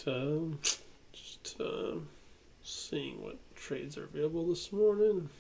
Just seeing what trades are available this morning.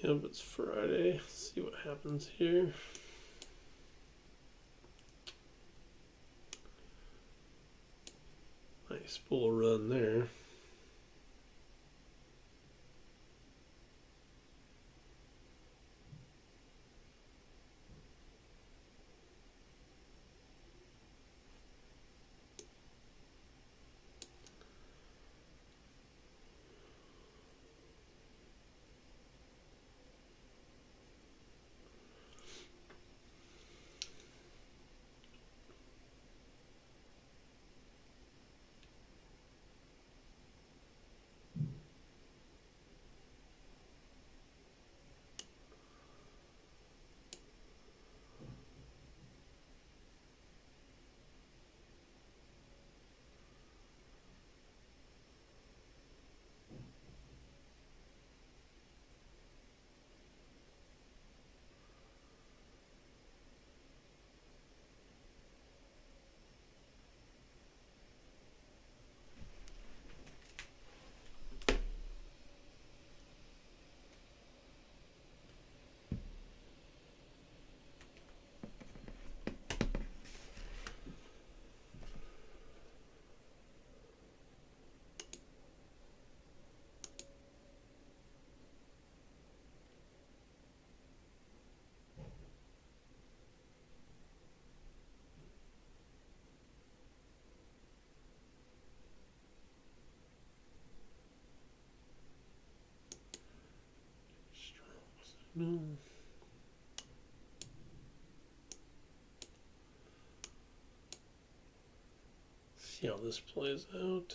Yep, it's Friday. Let's see what happens here. Nice bull run there. No. See how this plays out.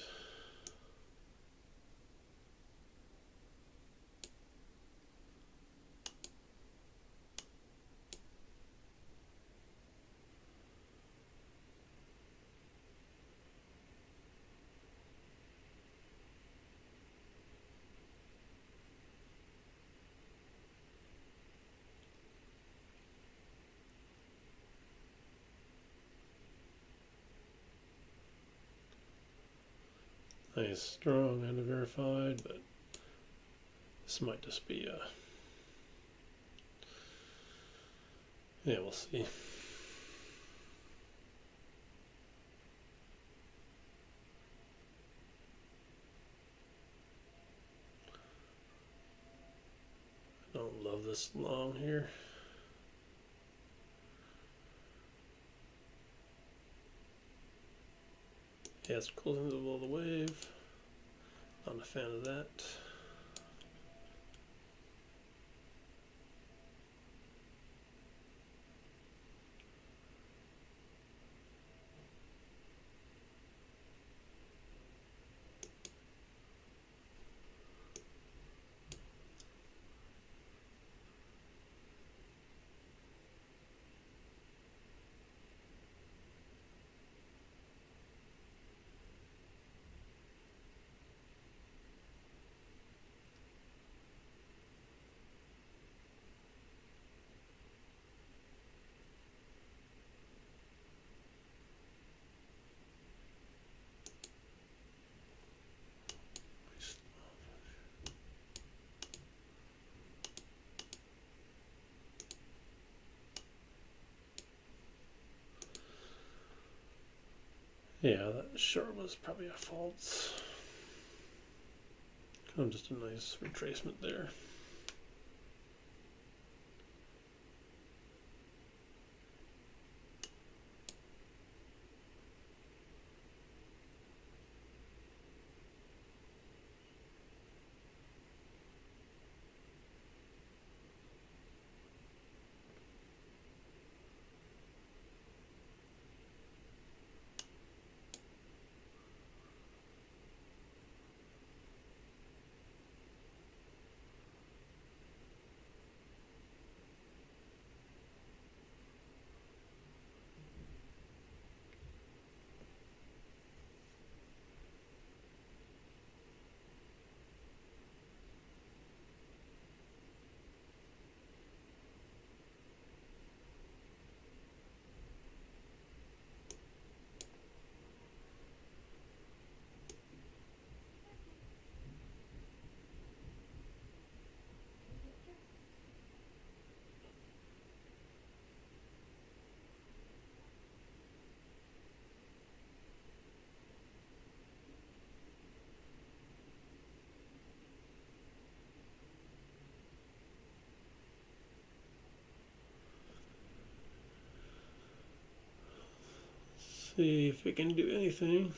Nice, strong and verified, but this might just be a. Yeah, we'll see. I don't love this long here. Yeah, it's closing below the wave. Not a fan of that. Yeah, that sure was probably a false. Kind of just a nice retracement there. See if we can do anything.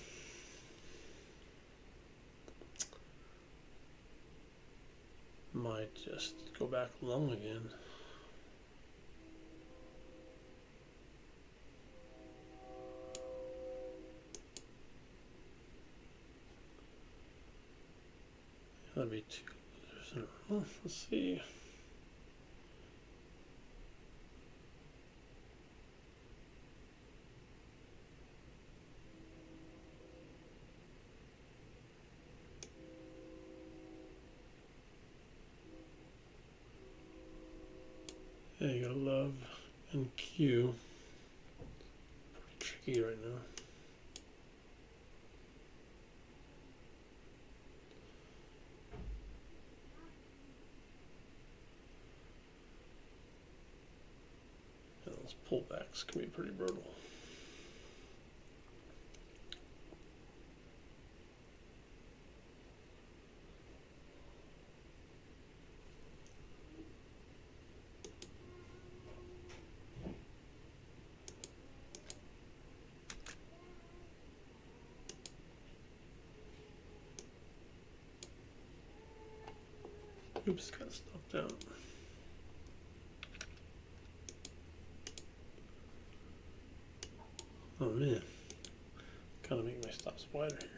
Might just go back long again. That'd be two. Let's see. Yeah, you got love and Q. Pretty tricky right now. Yeah, those pullbacks can be pretty brutal. Oops, got stopped out. Oh man, kind of make my stops wider here.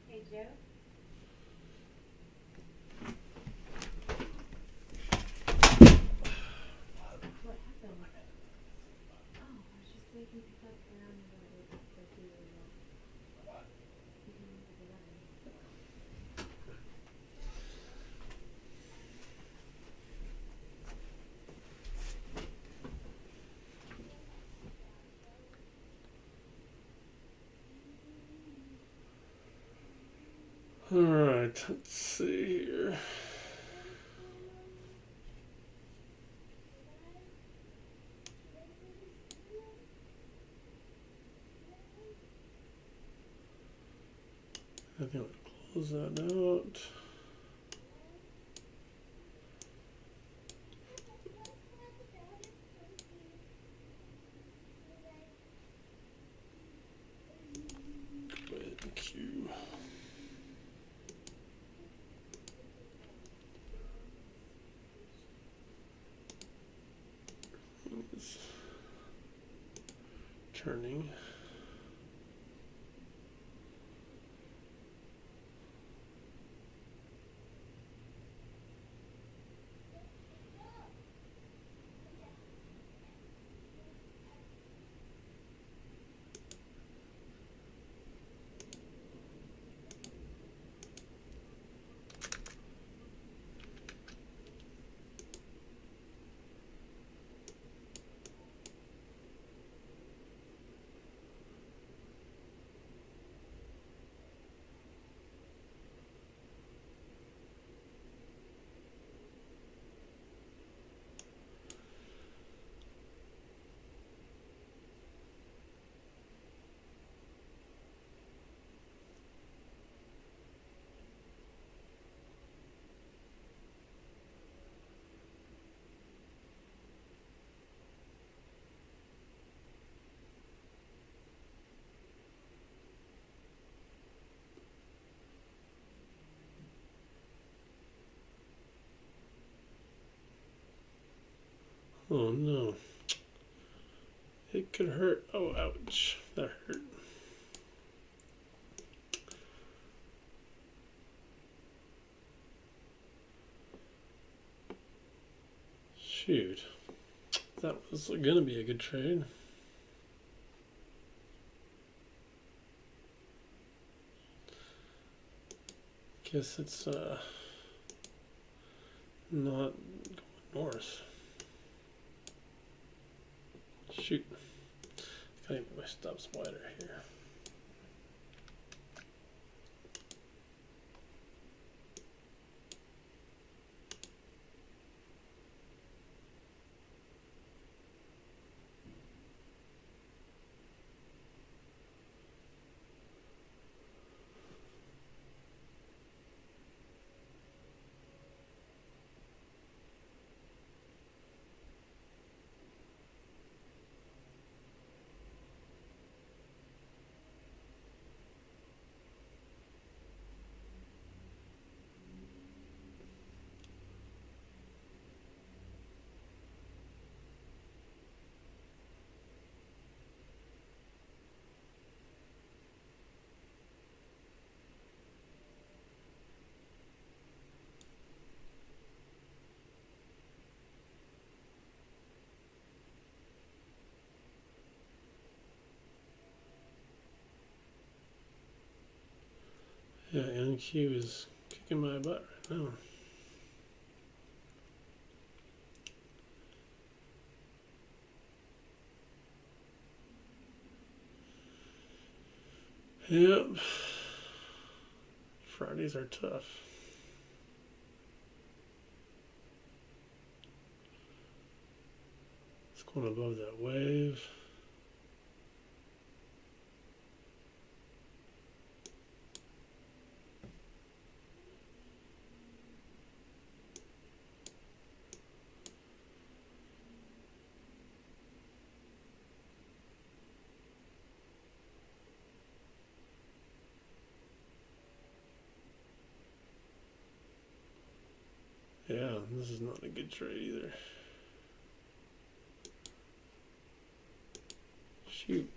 Hey Joe. What happened? Oh, I was just thinking pick up around the you can leave at 11. All right, let's see here. I think I'm gonna close that out. Go ahead and Q. It's turning. Oh no. It could hurt. Oh, ouch. That hurt. Shoot. That was gonna be a good trade. Guess it's not going north. Shoot. Gotta make my stops wider here. Yeah, NQ is kicking my butt right now. Yep. Fridays are tough. It's going above that wave. Yeah, this is not a good trade either. Shoot.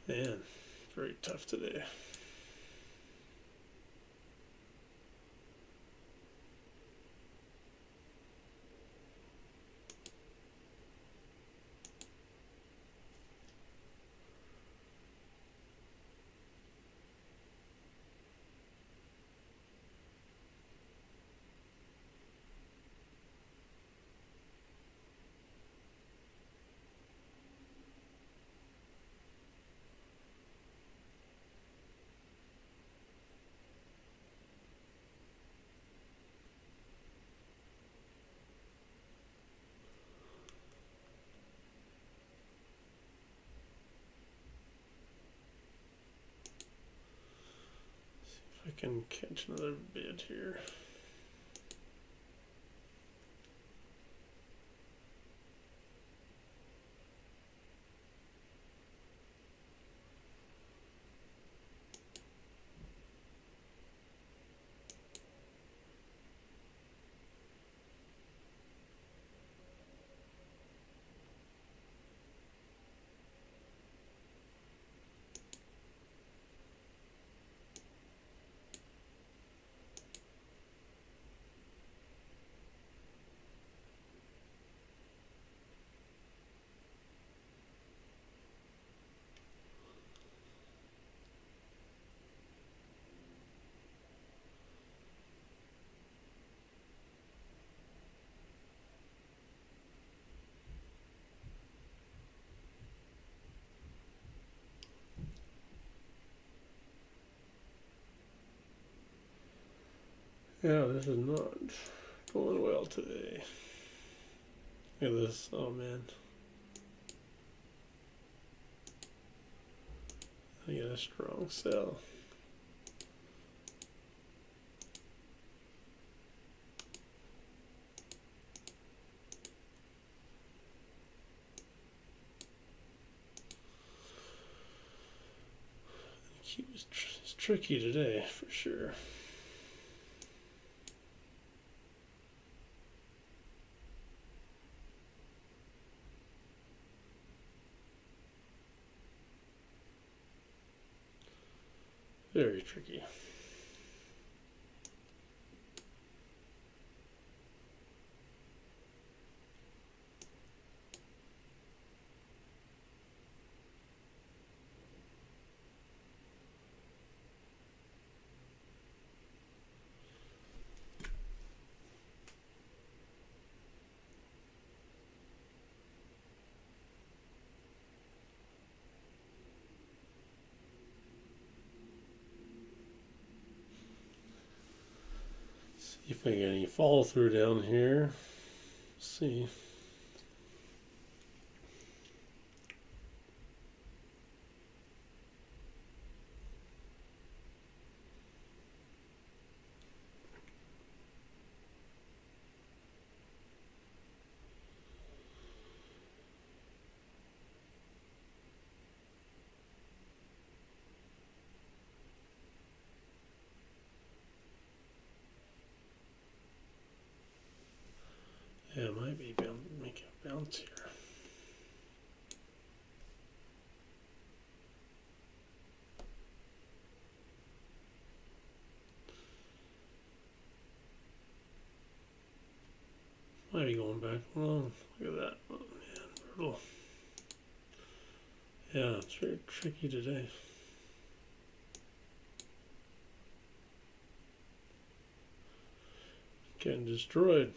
Man, very tough today. I can catch another bid here. Yeah, this is not going well today. Look at this. Oh man. I get a strong sell. It's tricky today for sure. Very tricky. See if I get any follow through down here. Let's see. Yeah, it might be making a bounce here. Might be going back along. Look at that. Oh man, brutal. Yeah, it's very tricky today. Getting destroyed.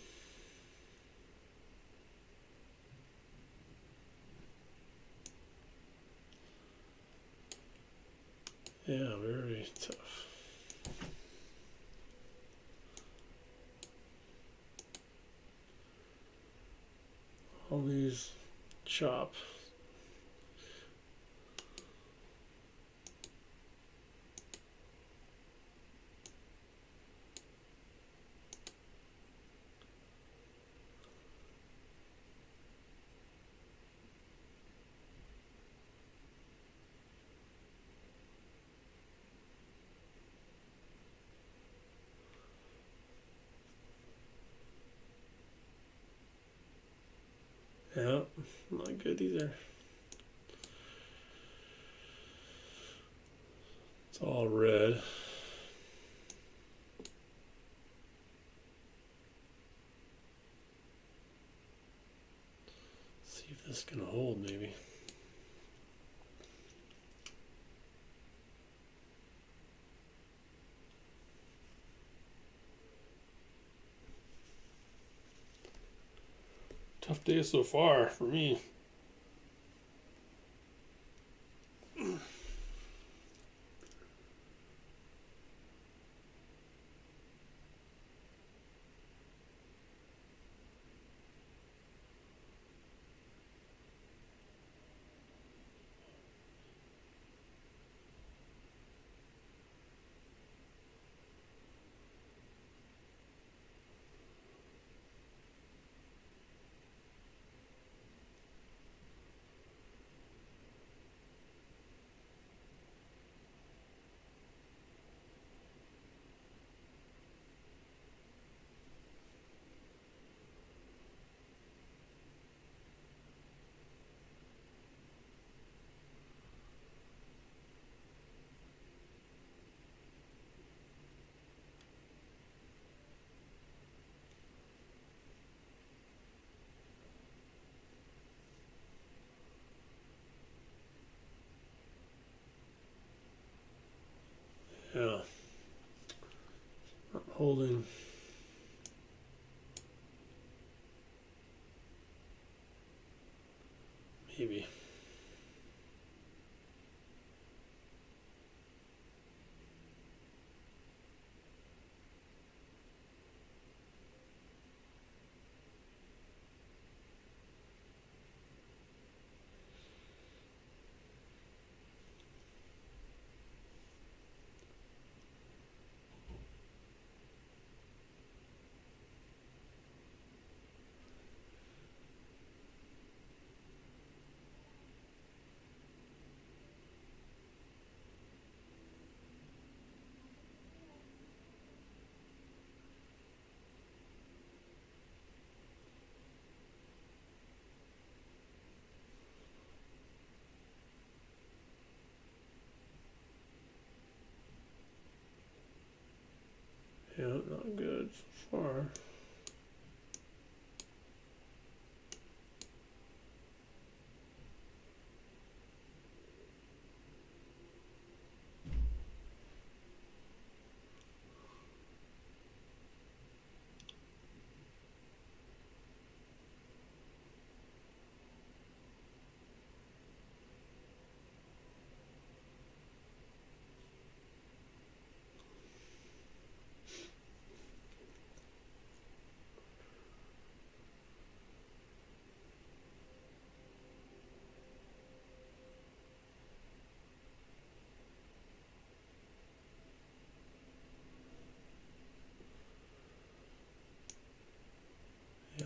Yeah, very tough. All these chop. Yeah, not good either. It's all red. See if this can hold maybe. Tough day so far for me. Yeah. Not holding. Maybe.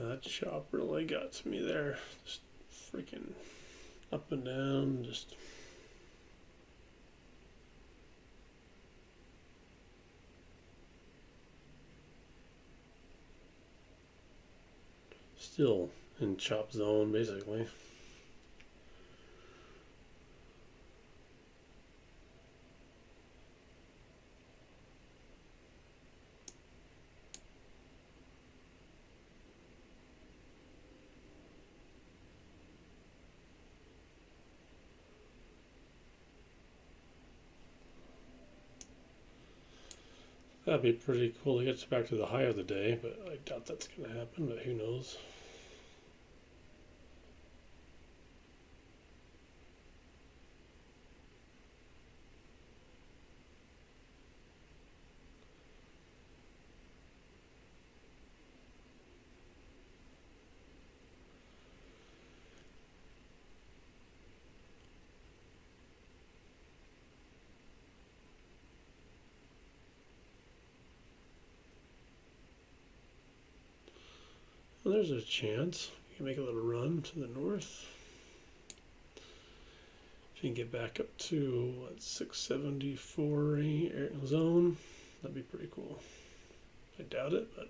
that chop really got to me there. Just freaking up and down, just. Still in chop zone, basically. That'd be pretty cool to get back to the high of the day, but I doubt that's going to happen, but who knows. Well, there's a chance. You can make a little run to the north. If you can get back up to, what, 674 zone, that'd be pretty cool. I doubt it, but.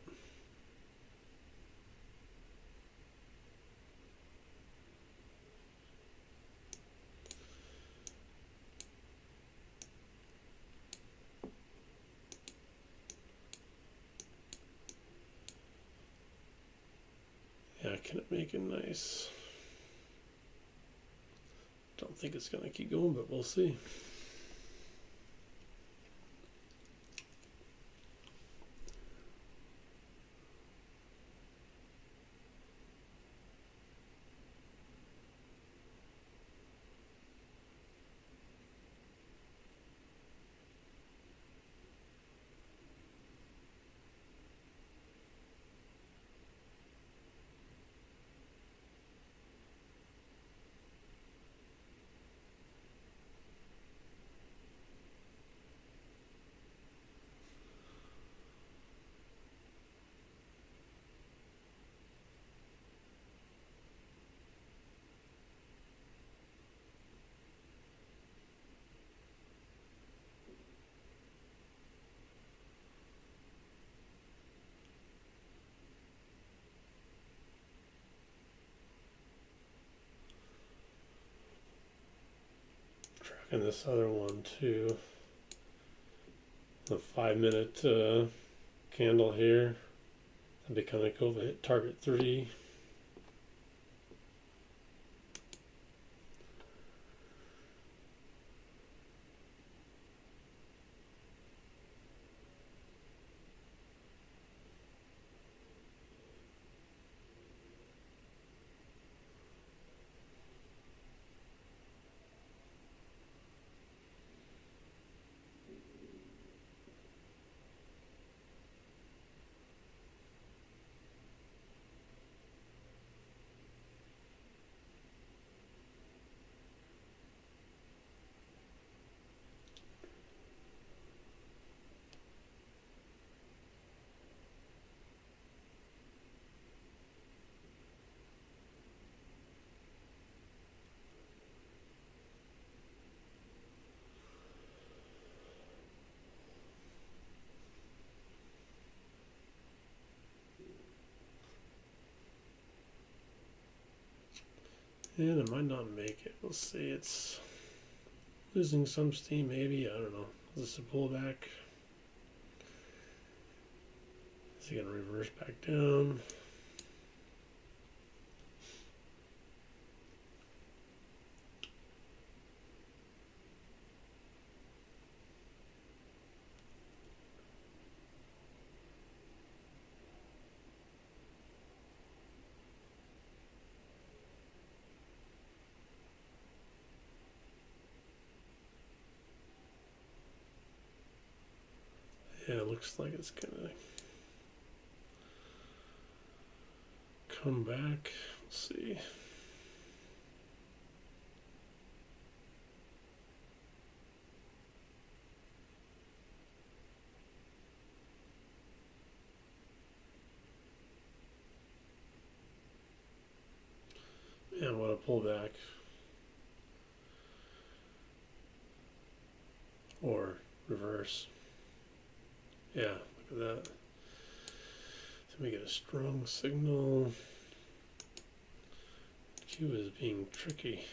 Yeah, can it make it nice? Don't think it's going to keep going, but we'll see. And this other one too. The 5-minute candle here. That'd be kind of cool if I hit target 3. And it might not make it. We'll see. It's losing some steam, maybe. I don't know. Is this a pullback? Is it going to reverse back down? Yeah, it looks like it's gonna come back. Let's see. And what a pullback. Or reverse. Yeah, look at that. So we get a strong signal. Q is being tricky.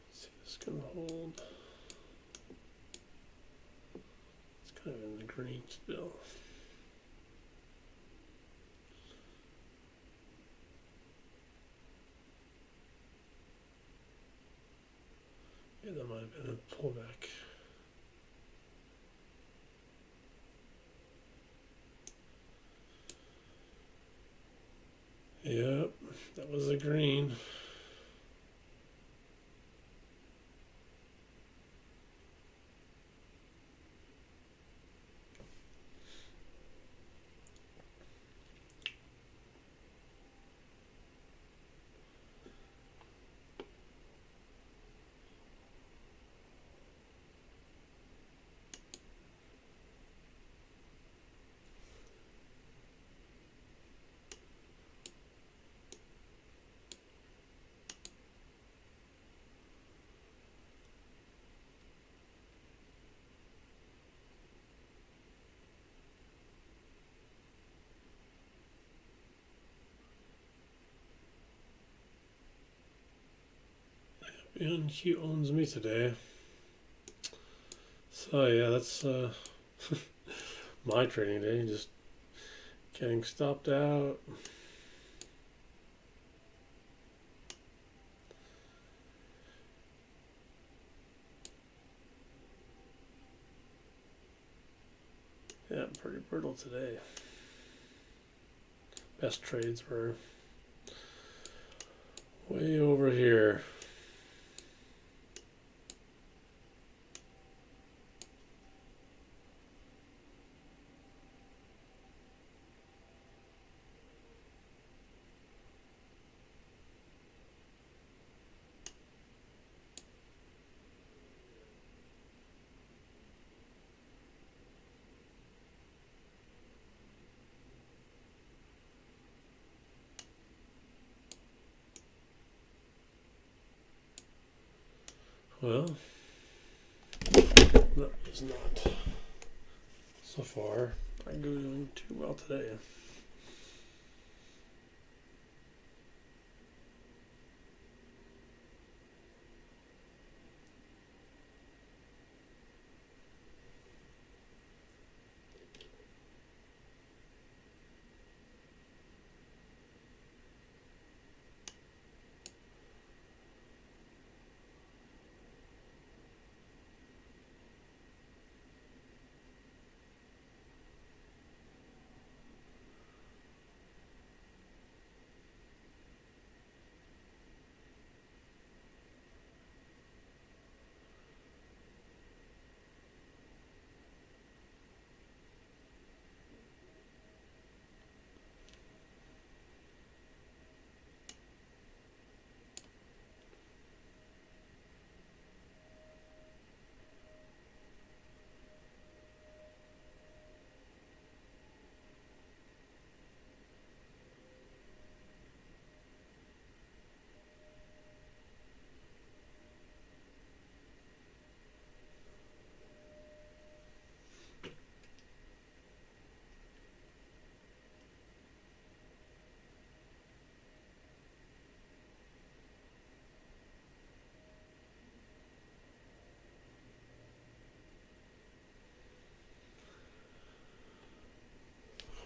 Let's see, this can hold. It's kind of in the green still. Yeah, that might have been a pullback. Yep, that was a green. And Q owns me today. So yeah, that's my trading day, just getting stopped out. Yeah, pretty brutal today. Best trades were way over here. Well, that was not so far not doing too well today.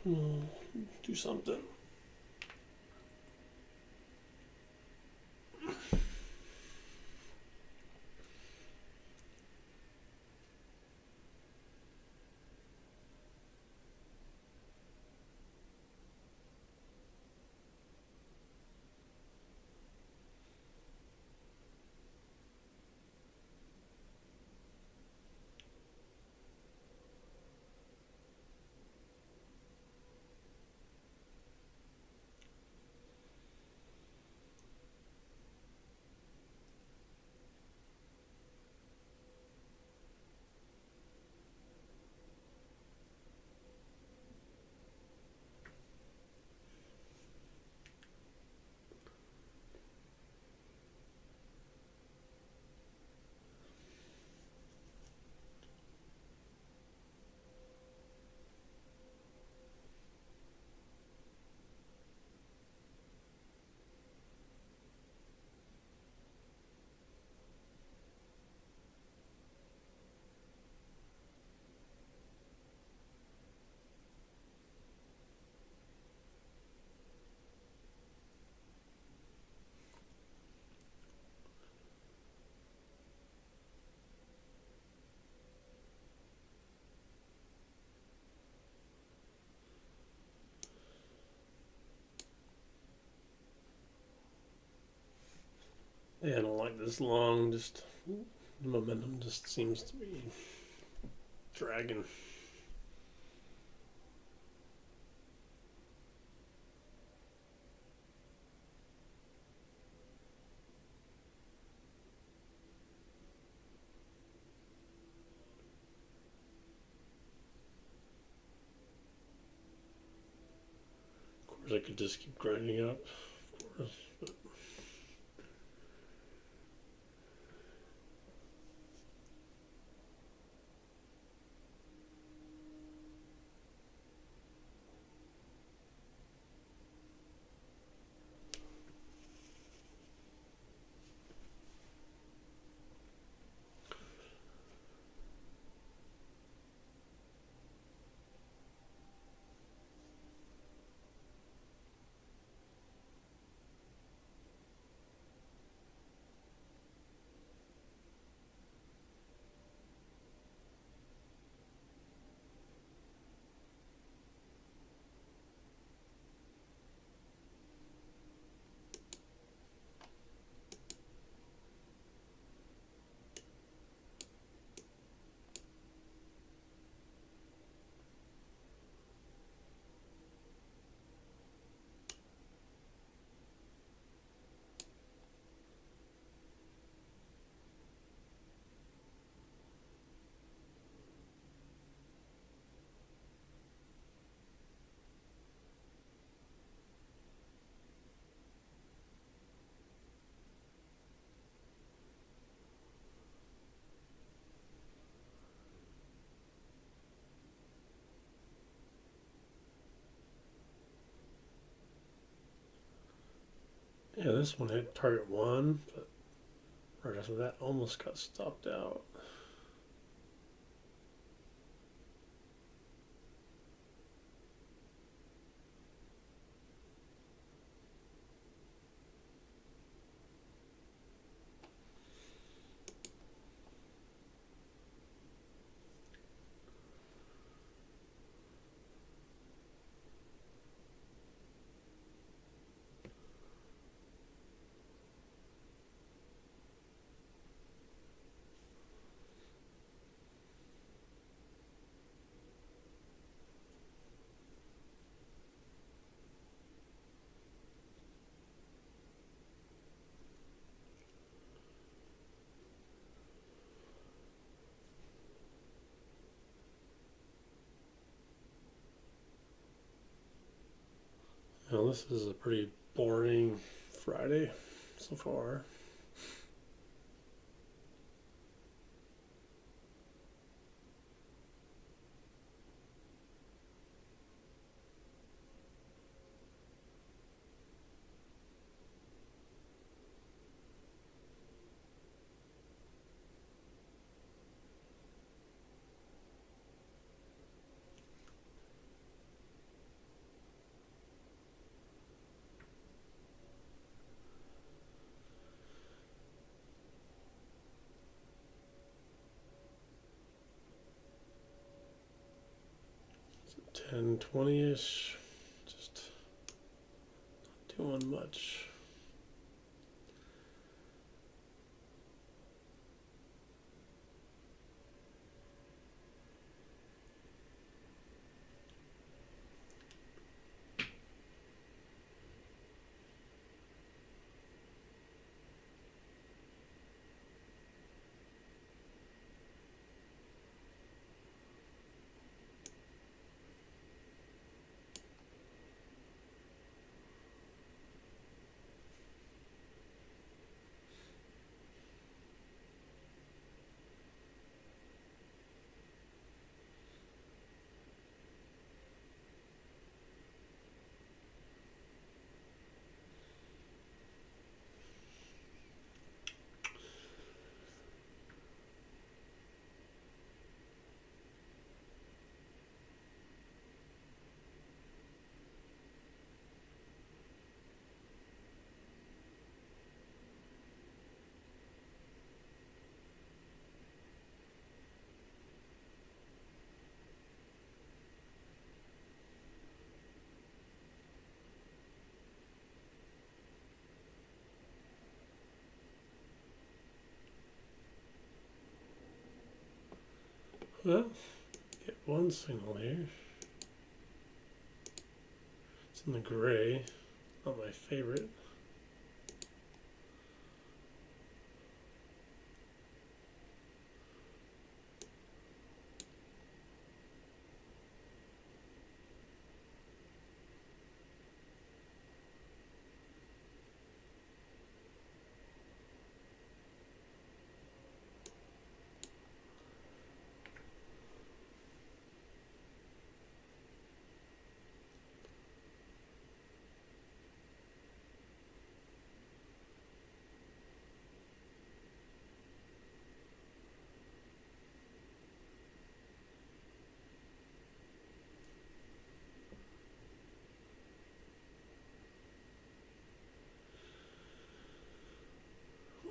We'll do something. Yeah, I don't like this long. Just the momentum just seems to be dragging. Of course, I could just keep grinding up. Of course, but yeah, this one hit target one, but right after that, almost got stopped out. Now, this is a pretty boring Friday so far. So 10-20ish, just not doing much. Well, get one signal here. It's in the gray. Not my favorite.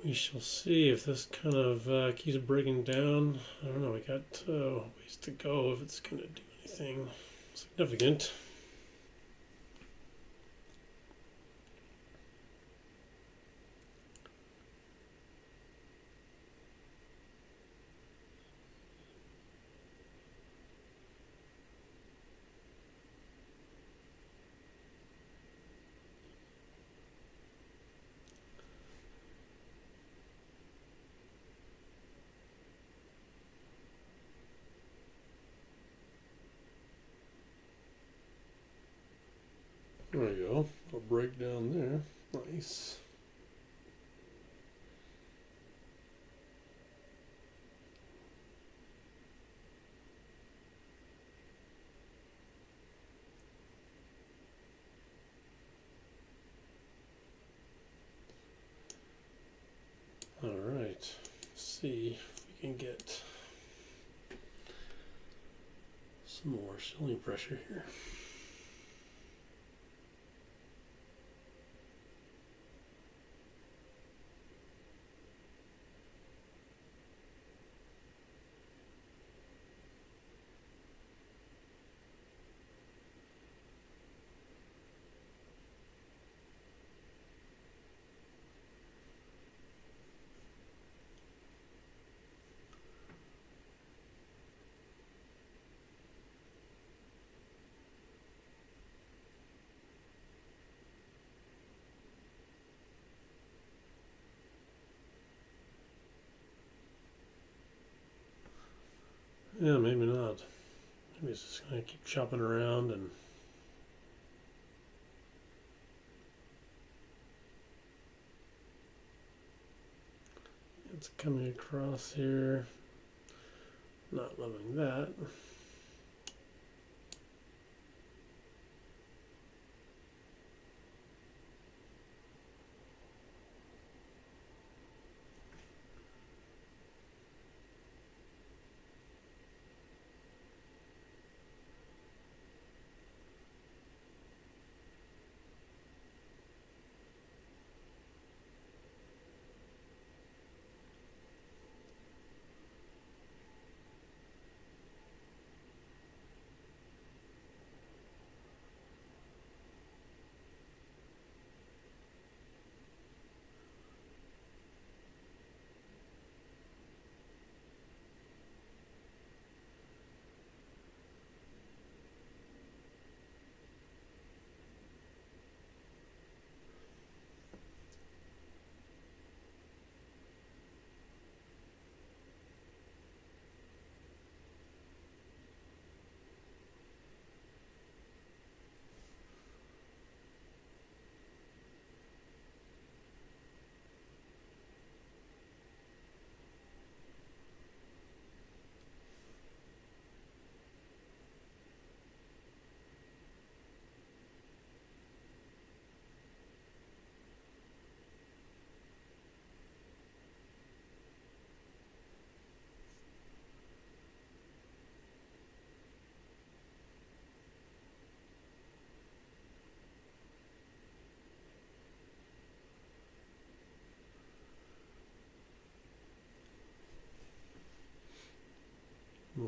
We shall see if this kind of keeps breaking down. I don't know, we got ways to go if it's going to do anything significant. There we go. I'll break down there. Nice. All right. Let's see if we can get some more ceiling pressure here. Yeah, maybe not. Maybe it's just going to keep chopping around and it's coming across here. Not loving that.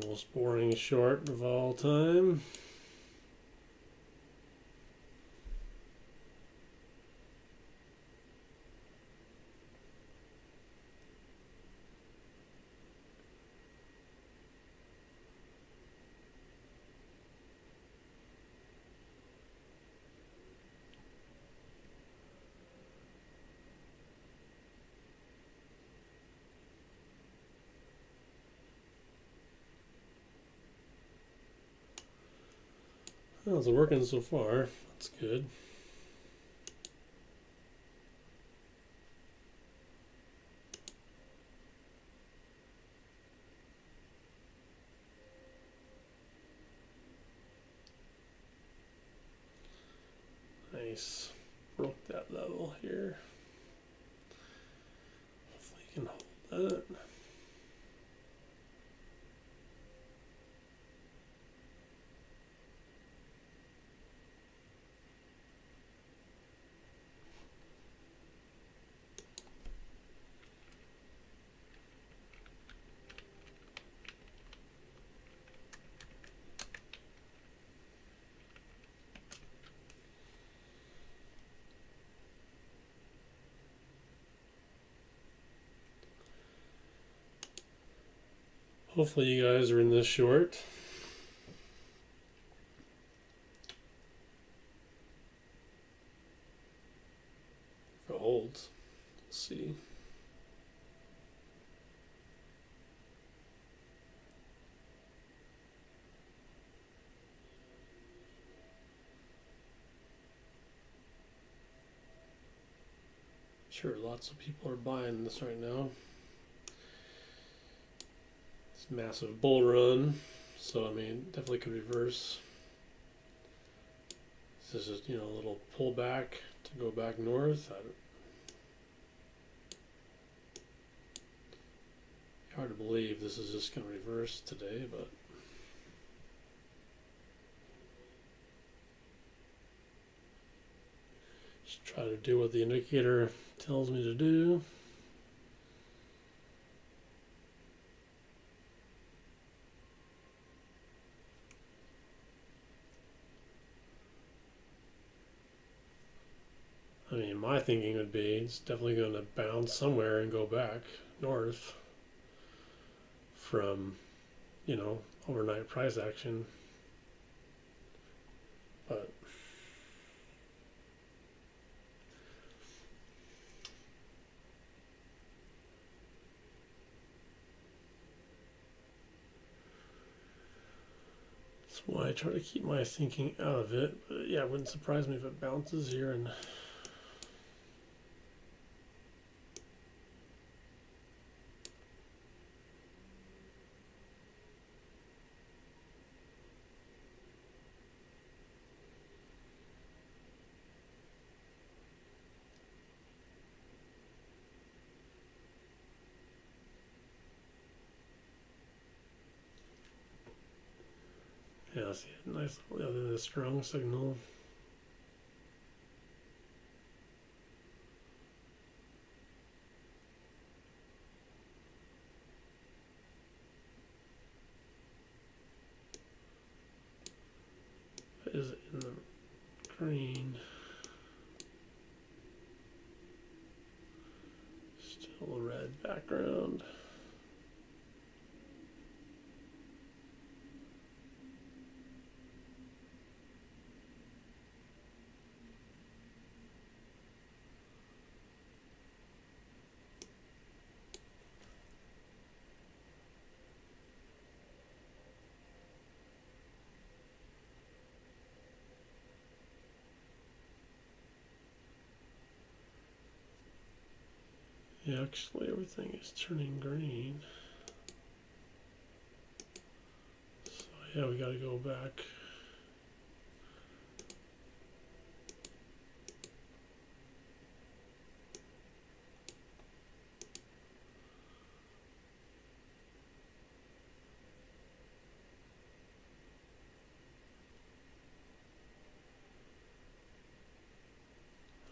Most boring short of all time. Well, it's working so far. That's good. Nice. Broke that level here. Hopefully you can hold that. Hopefully you guys are in this short. If it holds, we'll see. Sure, lots of people are buying this right now. It's a massive bull run, so I mean, definitely could reverse. This is, you know, a little pullback to go back north. Hard to believe this is just going to reverse today, but just try to do what the indicator tells me to do. I mean, my thinking would be it's definitely going to bounce somewhere and go back north from, you know, overnight price action. But that's why I try to keep my thinking out of it. But yeah, it wouldn't surprise me if it bounces here and yeah, see a nice little strong signal. Is it in the green? Still a red background. Yeah, actually everything is turning green. So yeah, we gotta go back.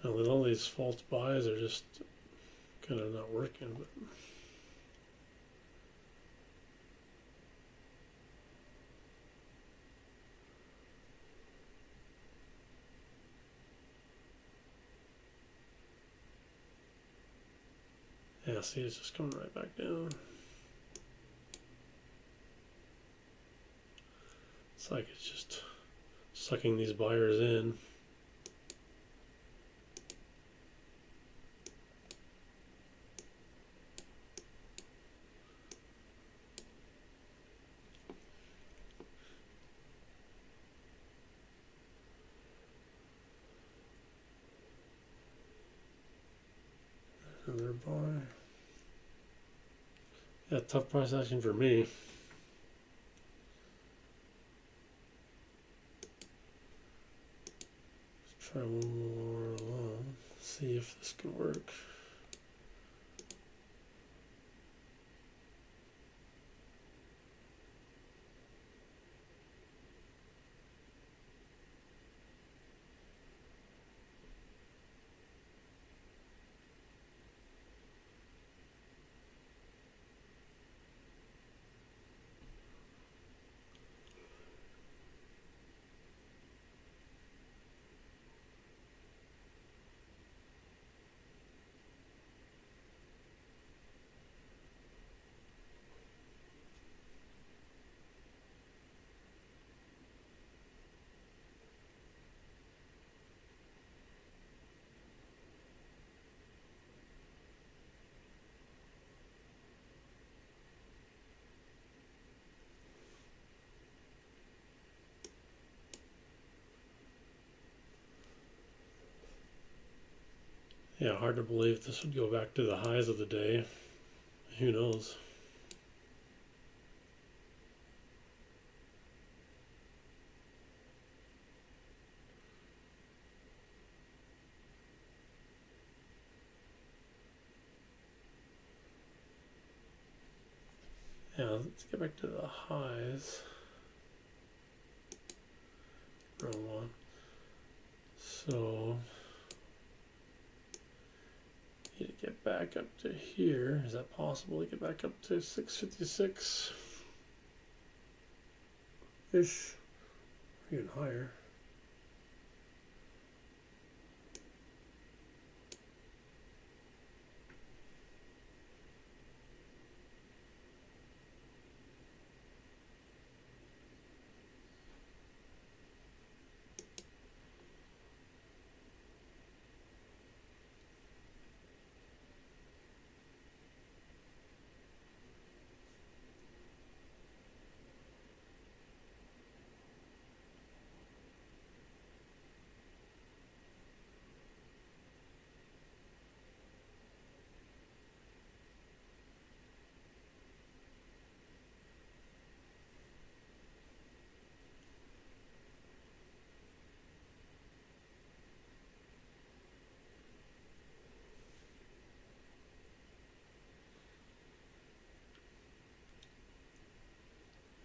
And with all these false buys are just kind of not working, but yeah, see, it's just coming right back down. It's like it's just sucking these buyers in. Another buy. Yeah, tough price action for me. Let's try one more along. See if this can work. Yeah, hard to believe this would go back to the highs of the day. Who knows? Yeah, let's get back to the highs. Wrong one. So, need to get back up to here. Is that possible to get back up to 656 ish? Even higher.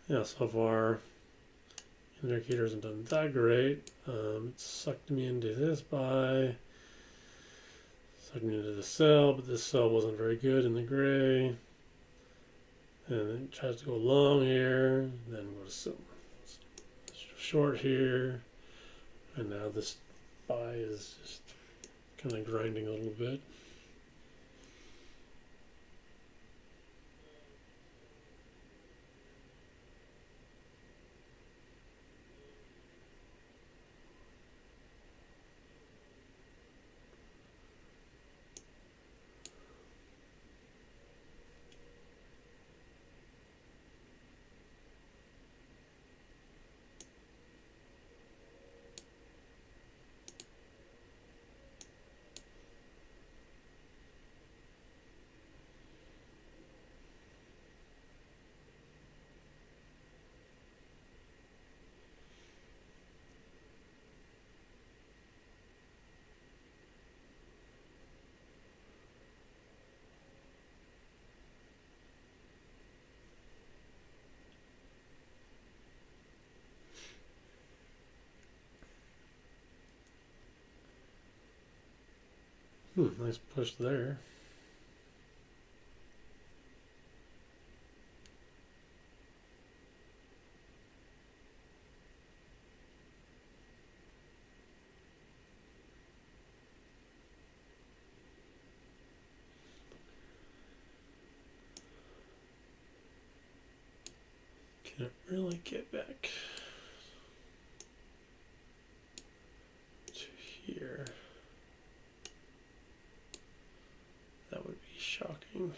Yeah, so far indicator hasn't done that great. It sucked me into this buy, sucked me into the sell, but this sell wasn't very good in the gray. And it tries to go long here, then go to short here, and now this buy is just kind of grinding a little bit. Nice push there. Can't really get back to here. That would be shocking.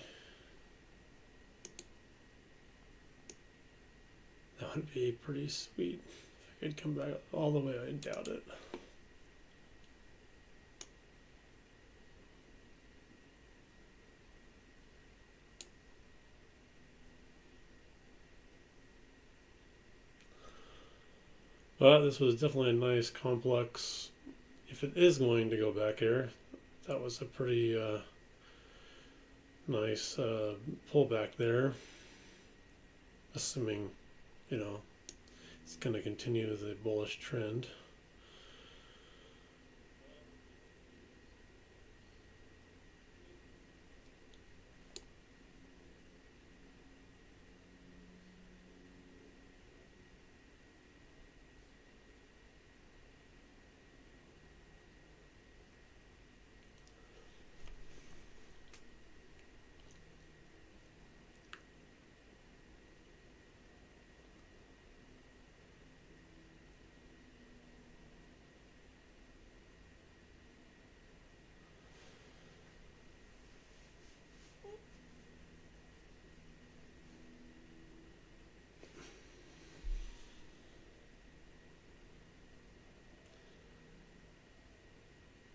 That would be pretty sweet. If I could come back all the way, I doubt it. But this was definitely a nice complex. If it is going to go back here, that was a pretty nice pullback there. Assuming, it's going to continue the bullish trend.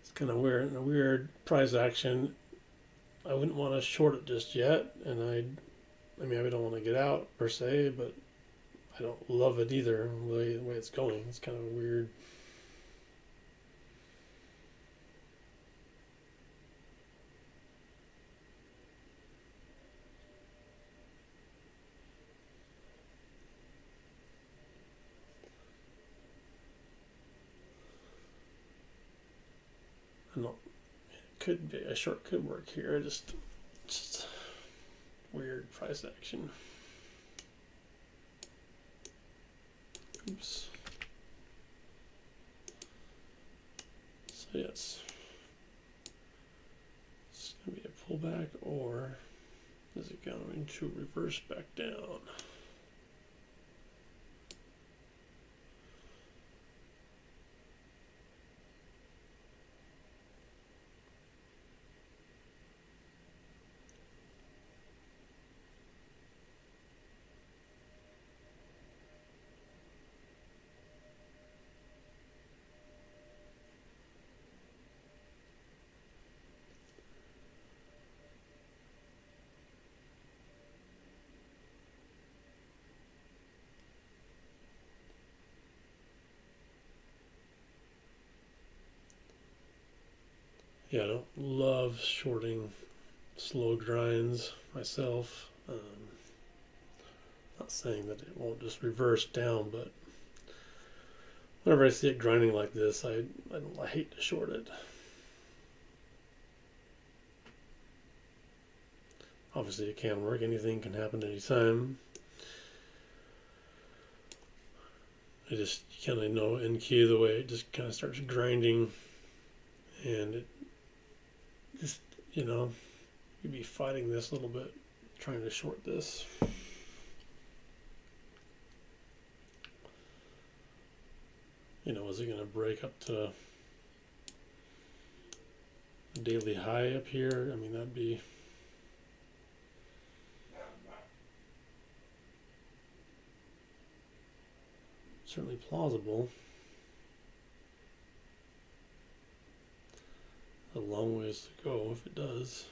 It's kind of weird, a weird price action. I wouldn't want to short it just yet, and I mean, I don't want to get out per se, but I don't love it either. The way it's going, it's kind of weird. I don't. It could be a short could work here. Just weird price action. Oops. So yes, it's going to be a pullback, or is it going to reverse back down? Yeah, I don't love shorting slow grinds myself. Not saying that it won't just reverse down, but whenever I see it grinding like this, I hate to short it. Obviously, it can work. Anything can happen anytime. I just kind of know in cue the way it just kind of starts grinding, and it just, you'd be fighting this a little bit, trying to short this. Is it going to break up to the daily high up here? I mean, that'd be certainly plausible. A long ways to go if it does.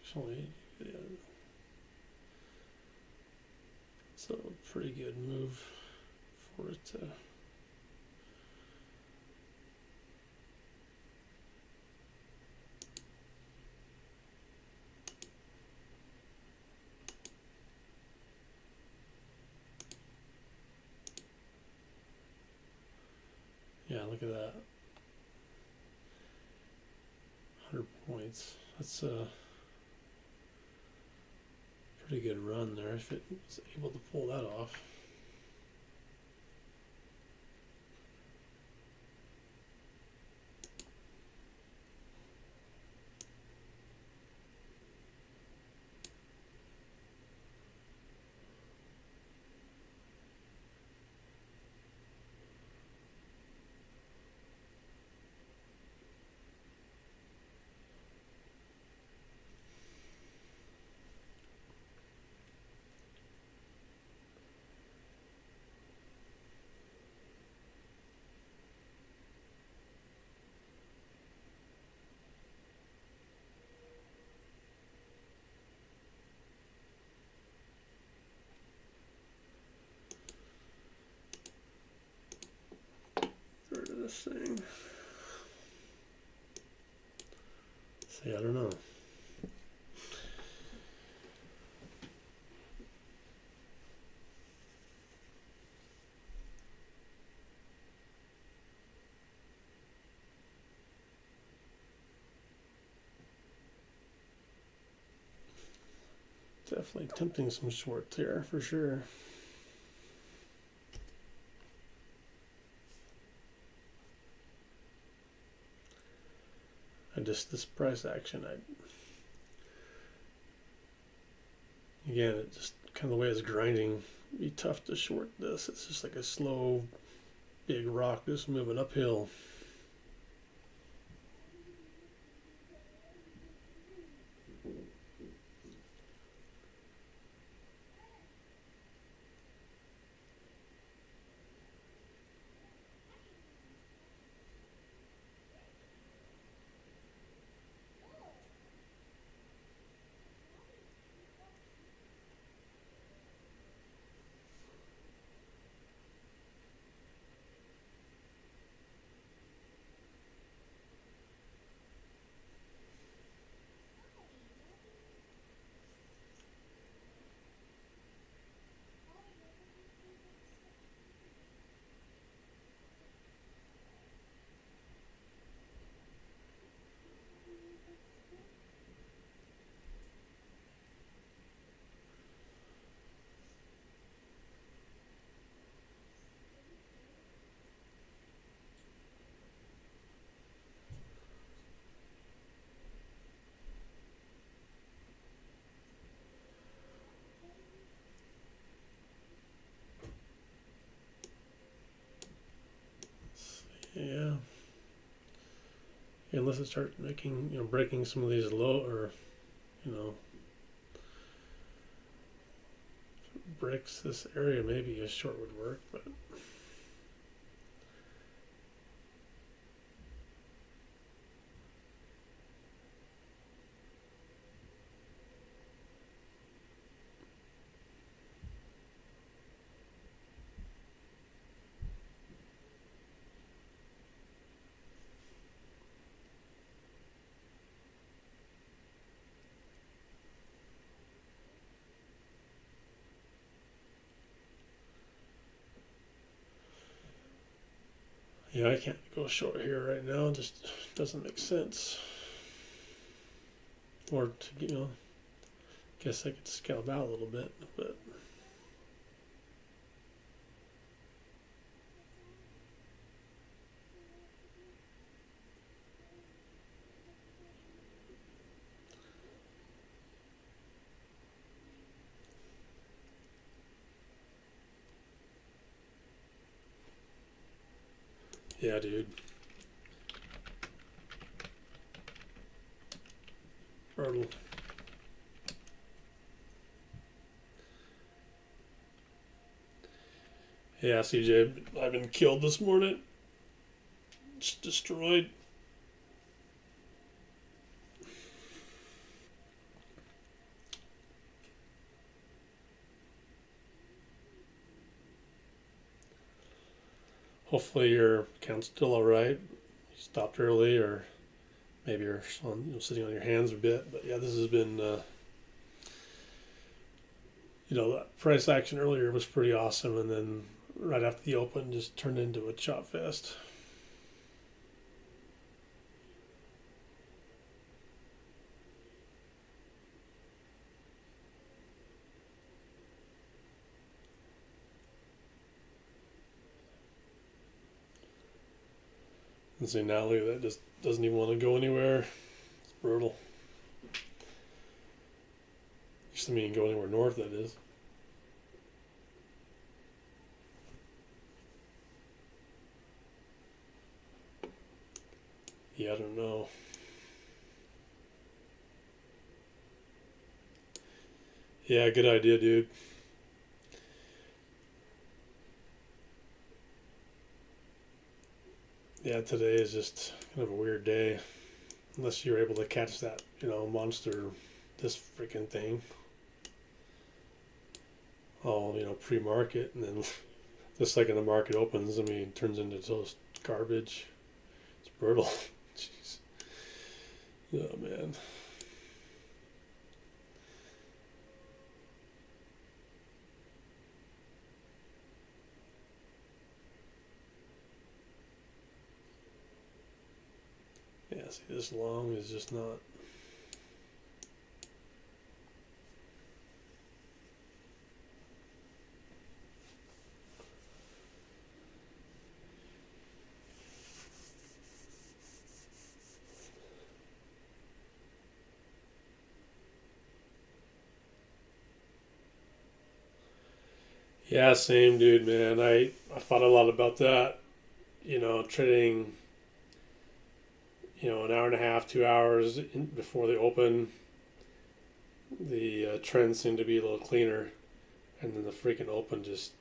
Actually, yeah, it's a pretty good move for it to. Yeah, look at that. 100 points. That's a pretty good run there if it was able to pull that off. this thing. See, I don't know. Definitely tempting some shorts here for sure. This price action, again, it just kind of the way it's grinding, it'd be tough to short this. It's just like a slow, big rock just moving uphill. Yeah. Unless it starts making, breaking some of these low, or, breaks this area, maybe a short would work, but yeah, I can't go short here right now. It just doesn't make sense. Or to, guess I could scalp out a little bit, but yeah, dude. Brutal. Yeah, CJ, I've been killed this morning. Just destroyed. Hopefully your account's still alright. You stopped early, or maybe you're sitting on your hands a bit. But yeah, this has been, that price action earlier was pretty awesome, and then right after the open, just turned into a chop fest. And see, now look at that, just doesn't even want to go anywhere. It's brutal. Used to mean go anywhere north, that is. Yeah, I don't know. Yeah, good idea, dude. Yeah, today is just kind of a weird day. Unless you're able to catch that, monster, this freaking thing. All, pre-market, and then the second the market opens, it turns into just garbage. It's brutal. Jeez. Oh man. Yeah, see, this long is just not. Yeah, same dude, man. I thought a lot about that. Trading, an hour and a half, 2 hours before they open, the trends seem to be a little cleaner, and then the freaking open just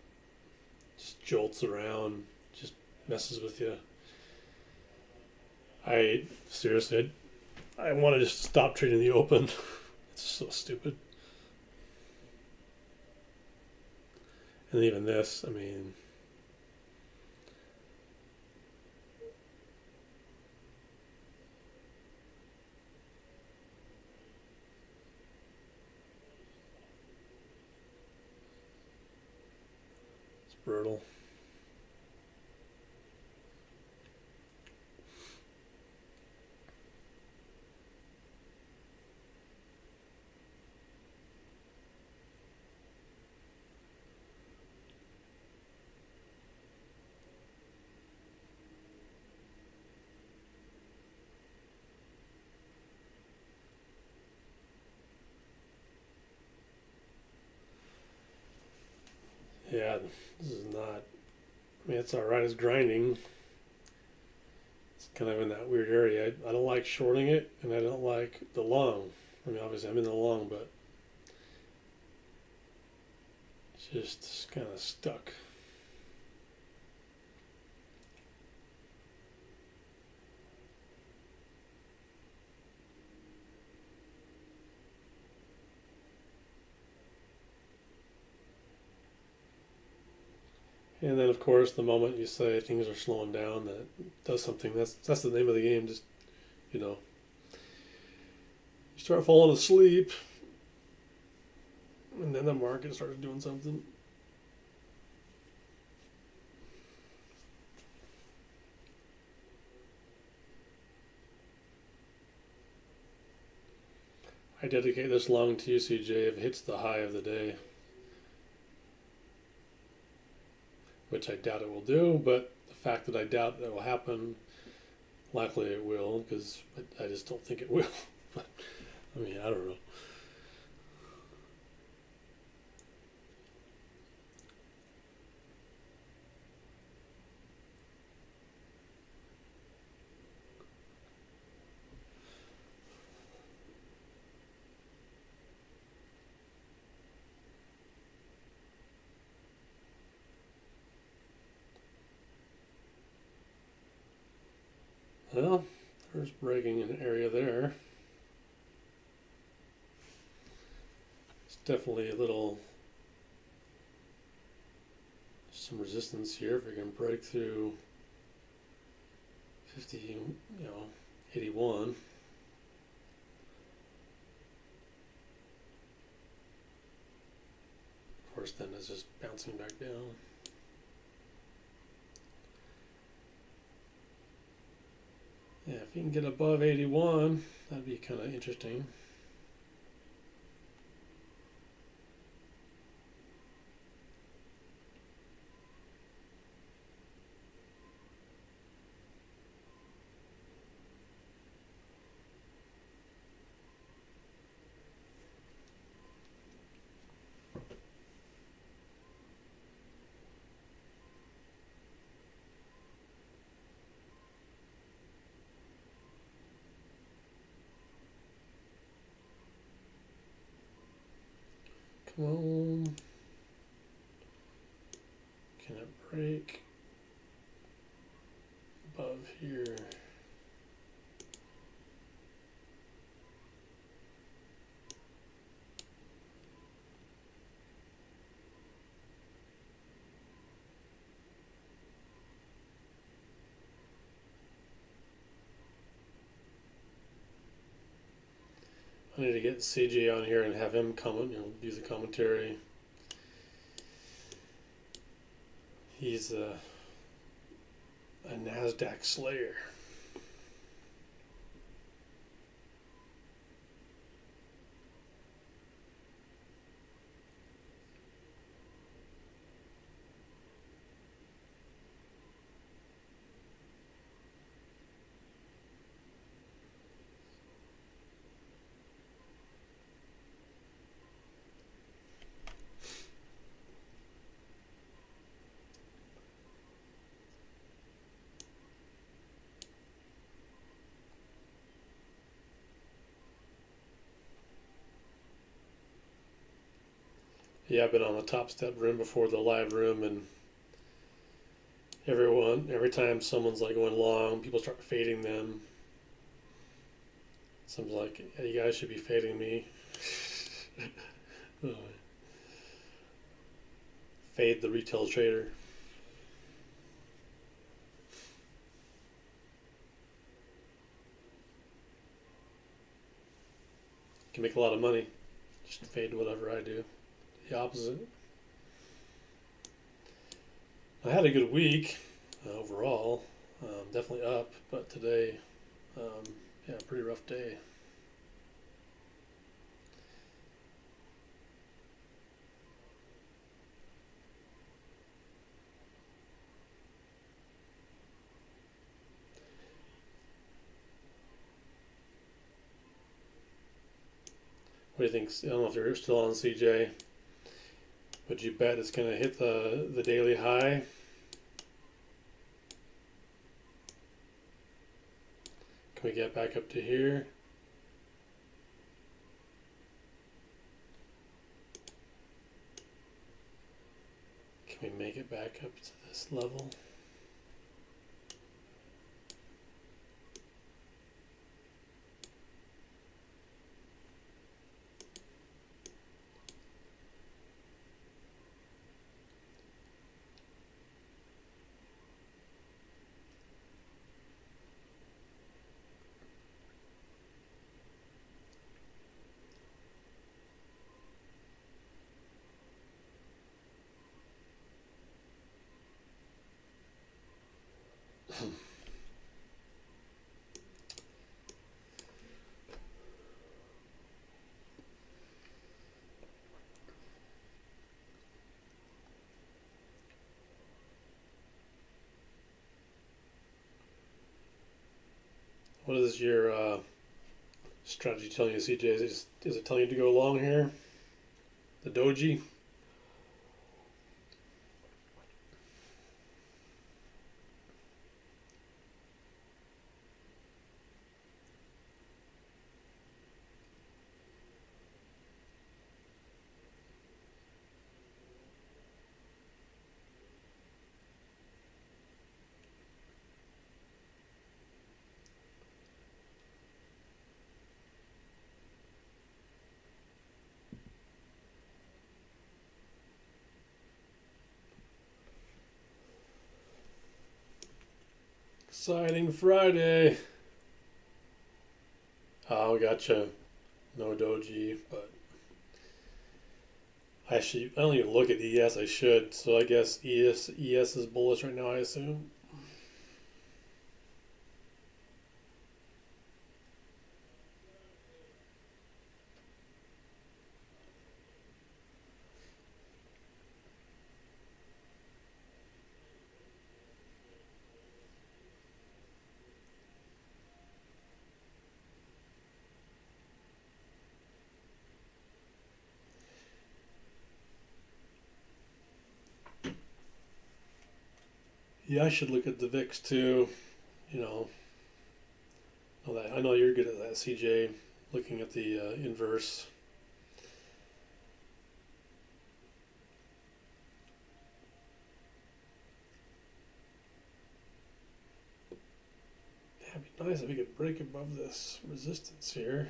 jolts around, just messes with you. I seriously, I want to just stop trading the open. It's so stupid. And even this, I mean, it's brutal. Yeah, this is not. I mean, it's all right as grinding. It's kind of in that weird area. I don't like shorting it, and I don't like the long. I mean, obviously I'm in the long, but it's just kind of stuck. And then, of course, the moment you say things are slowing down, that does something. That's the name of the game. Just you know, you start falling asleep, and then the market starts doing something. I dedicate this long to UCJ if it hits the high of the day, which I doubt it will do. But the fact that I doubt that will happen, likely it will, because I just don't think it will. But I mean, I don't know. Well, there's breaking an area there. It's definitely a little some resistance here if we can break through 50, 81. Of course, then it's just bouncing back down. Yeah, if you can get above 81, that'd be kind of interesting. Come on. Can it break above here? I need to get CJ on here and have him comment, do the commentary. He's a NASDAQ slayer. Yeah, I've been on the top step room before the live room, and every time someone's like going long, people start fading them. Someone's like, yeah, you guys should be fading me. Fade the retail trader. Can make a lot of money. Just fade whatever I do. The opposite. I had a good week overall. Definitely up, but today, yeah, pretty rough day. What do you think? I don't know if you're still on, CJ. Would you bet it's going to hit the daily high? Can we get back up to here? Can we make it back up to this level? What is your strategy telling you, CJ? Is it telling you to go long here? The doji? Exciting Friday. Oh, gotcha. No doji, but I don't even look at ES. I should. So I guess ES is bullish right now, I assume. Yeah, I should look at the VIX too. You know, I know you're good at that, CJ. Looking at the inverse. Yeah, it'd be nice if we could break above this resistance here.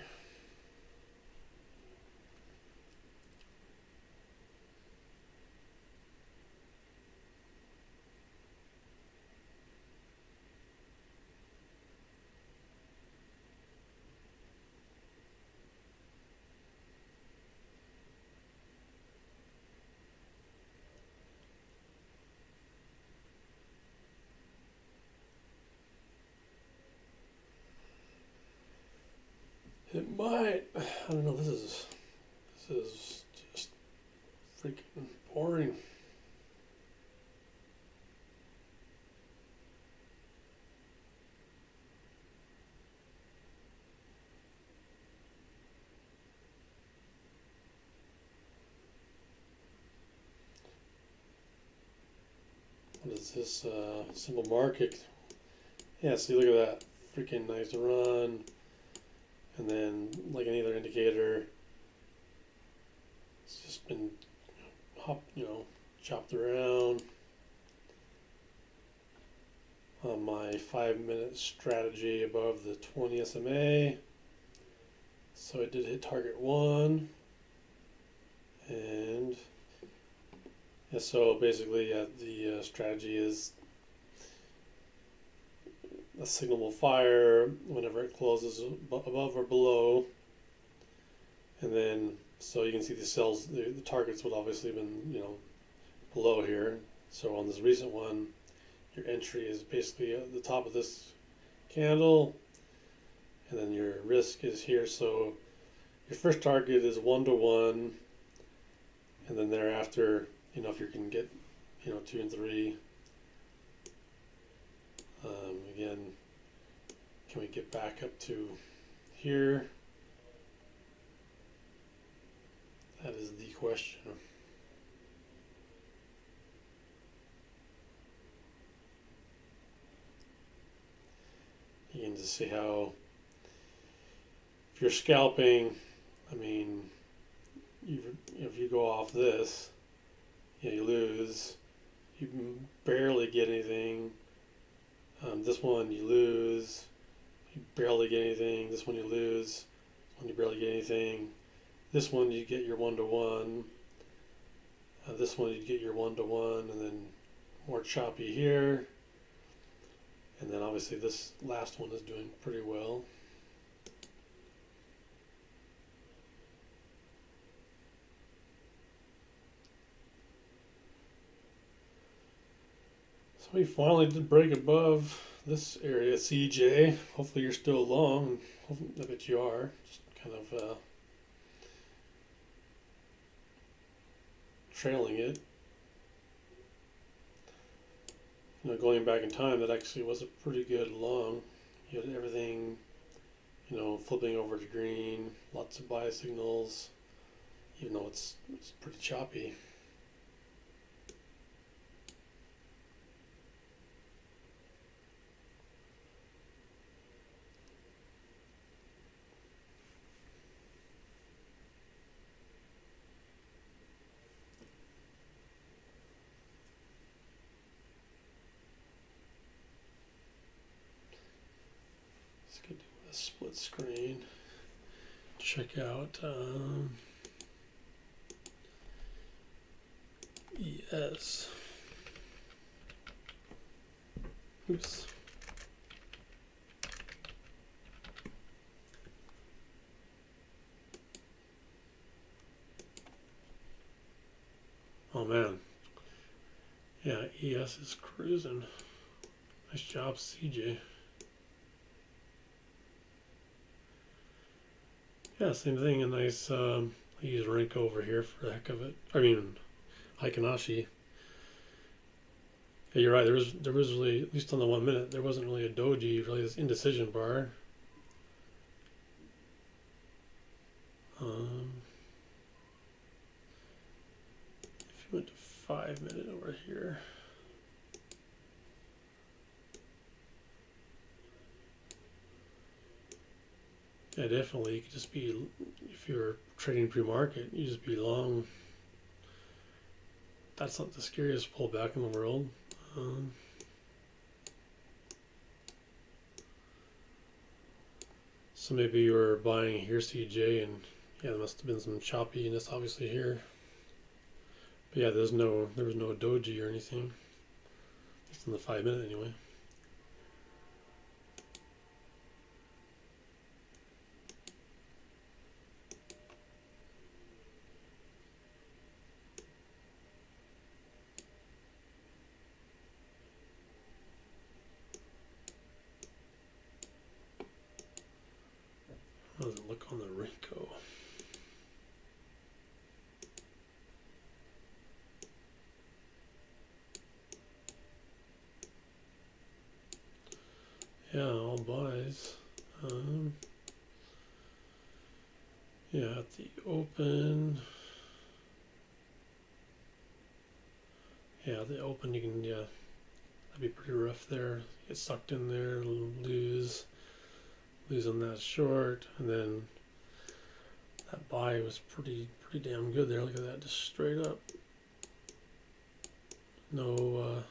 It might. I don't know. This is just freaking boring. What is this? Simple market. Yeah, see, look at that. Freaking nice run. And then, like any other indicator, it's just been chopped around. On my 5-minute strategy above the 20 SMA. So I did hit target 1. And yeah, so basically, the strategy is a signal will fire whenever it closes above or below, and then so you can see the cells, the targets would obviously been below here. So on this recent one, your entry is basically at the top of this candle, and then your risk is here. So your first target is 1 to 1, and then thereafter, if you can get 2 and 3. Again, can we get back up to here? That is the question. You can just see how, if you're scalping, I mean, if you go off this, you lose. You barely get anything. This one you lose. You barely get anything. This one you lose. This one you barely get anything. This one you get your 1 to 1. This one you get your 1 to 1, and then more choppy here. And then obviously this last one is doing pretty well. So we finally did break above this area, CJ. Hopefully you're still long. I bet you are. Just kind of trailing it. Going back in time, that actually was a pretty good long. You had everything, flipping over to green, lots of buy signals, even though it's pretty choppy. Let's do a split screen. Check out ES. Oops. Oh man. Yeah, ES is cruising. Nice job, CJ. Yeah, same thing. A nice, I use Renko over here for the heck of it. I mean, Heikinashi. Yeah, you're right. There was really, at least on the 1 minute, there wasn't really a doji, really this indecision bar. If you went to 5 minute over here. Yeah, definitely. You could just be, if you're trading pre-market, you just be long. That's not the scariest pullback in the world. So maybe you were buying here, CJ, and yeah, there must have been some choppiness obviously here. But yeah, there was no doji or anything. Just in the 5 minute anyway. does it look on the Rico? Yeah, all buys. Yeah, at the open. Yeah, the open you can, yeah, that'd be pretty rough there. Get sucked in there, lose on that short, and then that buy was pretty damn good there. Look at that, just straight up. No,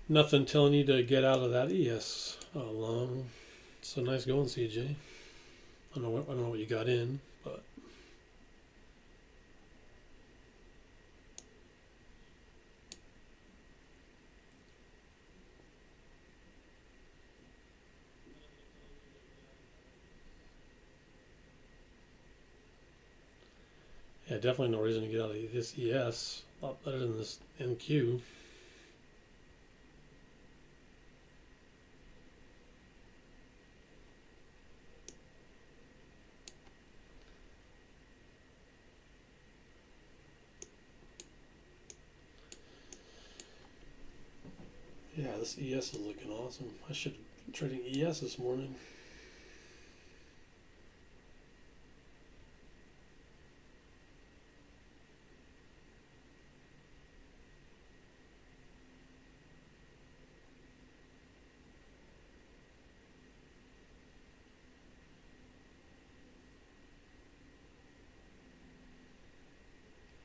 nothing telling you to get out of that ES long. So nice going, CJ. I don't know what you got in, but yeah, definitely no reason to get out of this ES. A lot better than this NQ. Yeah, this ES is looking awesome. I should be trading ES this morning.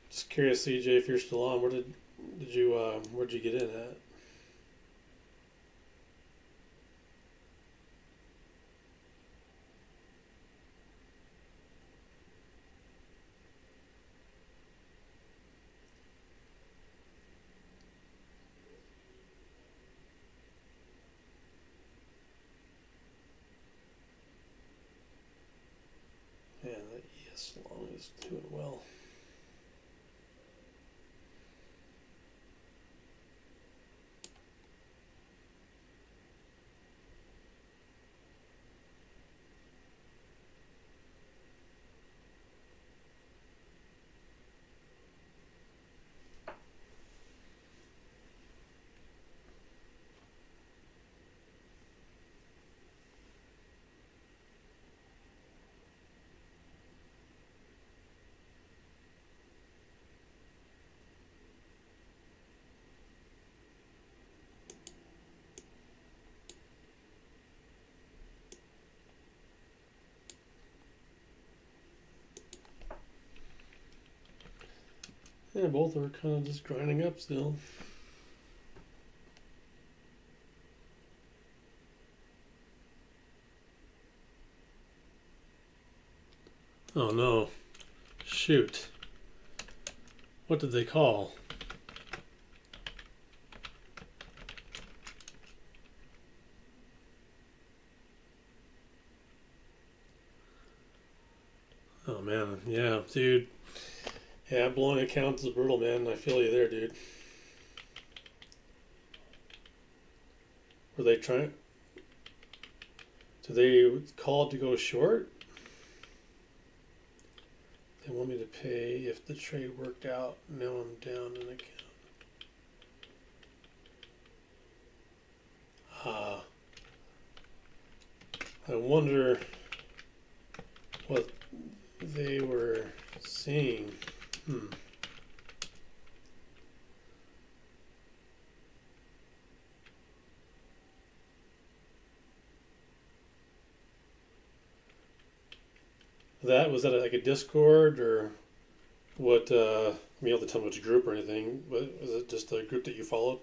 Just curious, CJ, if you're still on, where'd you get in at? Yeah, that ES long is doing well. Yeah, both are kind of just grinding up still. Oh no. Shoot. What did they call? Oh man, yeah, dude. Yeah, blowing accounts is brutal, man. I feel you there, dude. Were they trying? Did they call it to go short? They want me to pay if the trade worked out. Now I'm down an account. I wonder what they were seeing. Was that like a Discord or what? You don't have to tell me which group or anything, but was it just a group that you followed?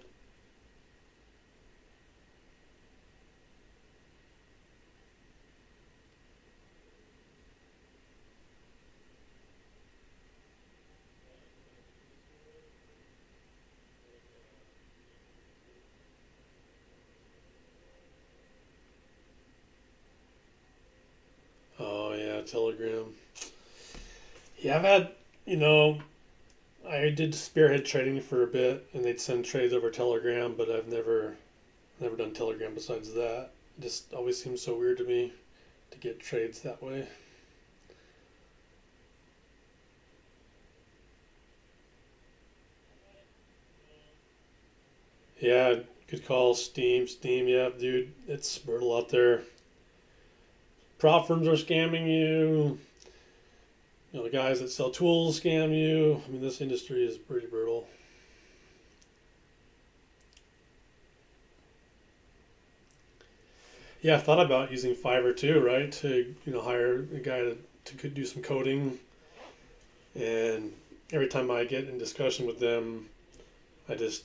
Oh yeah, Telegram. Yeah, I've had, you know, I did spearhead trading for a bit, and they'd send trades over Telegram, but I've never done Telegram besides that. It just always seems so weird to me to get trades that way. Yeah, good call. Steam. Yeah, dude, it's brutal out there. Prop firms are scamming you. You know, the guys that sell tools scam you. I mean, this industry is pretty brutal. Yeah, I've thought about using Fiverr too, right? To hire a guy to do some coding, and every time I get in discussion with them, I just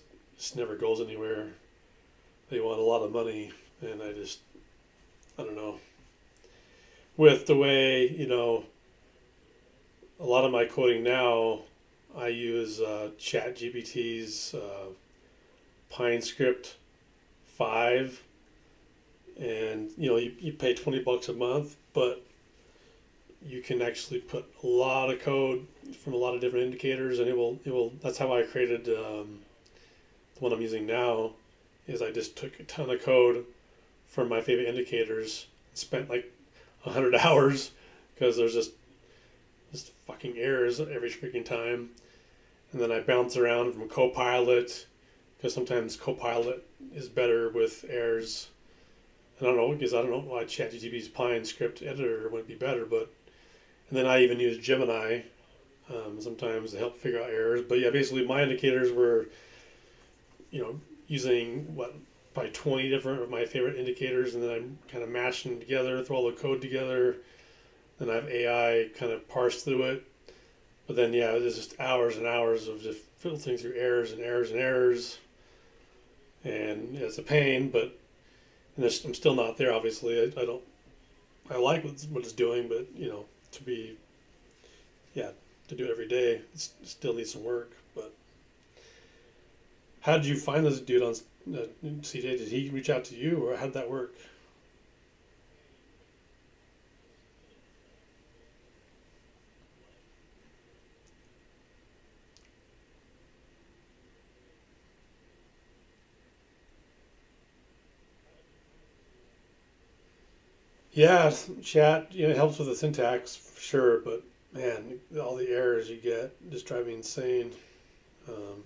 never goes anywhere. They want a lot of money, and I don't know. With the way a lot of my coding now, I use Chat GPT's Pine Script 5, and you pay $20 a month, but you can actually put a lot of code from a lot of different indicators, and it will. That's how I created the one I'm using now. Is I just took a ton of code from my favorite indicators, spent like 100 hours because there's just fucking errors every freaking time, and then I bounce around from Copilot because sometimes Copilot is better with errors. And I don't know because I don't know why ChatGPT's Pine Script editor would be better, but and then I even use Gemini sometimes to help figure out errors. But yeah, basically my indicators were using probably 20 different of my favorite indicators, and then I'm kind of mashing them together, throw all the code together. Then I have AI kind of parse through it. But then yeah, it's just hours and hours of just filtering through errors and errors and errors, and yeah, it's a pain. But I'm still not there. Obviously, I don't. I like what it's doing, but to be yeah to do it every day, it still needs some work. But how did you find this dude on CJ? Did he reach out to you, or how did that work? Yeah, chat, it helps with the syntax for sure, but man, all the errors you get just drive me insane. Um,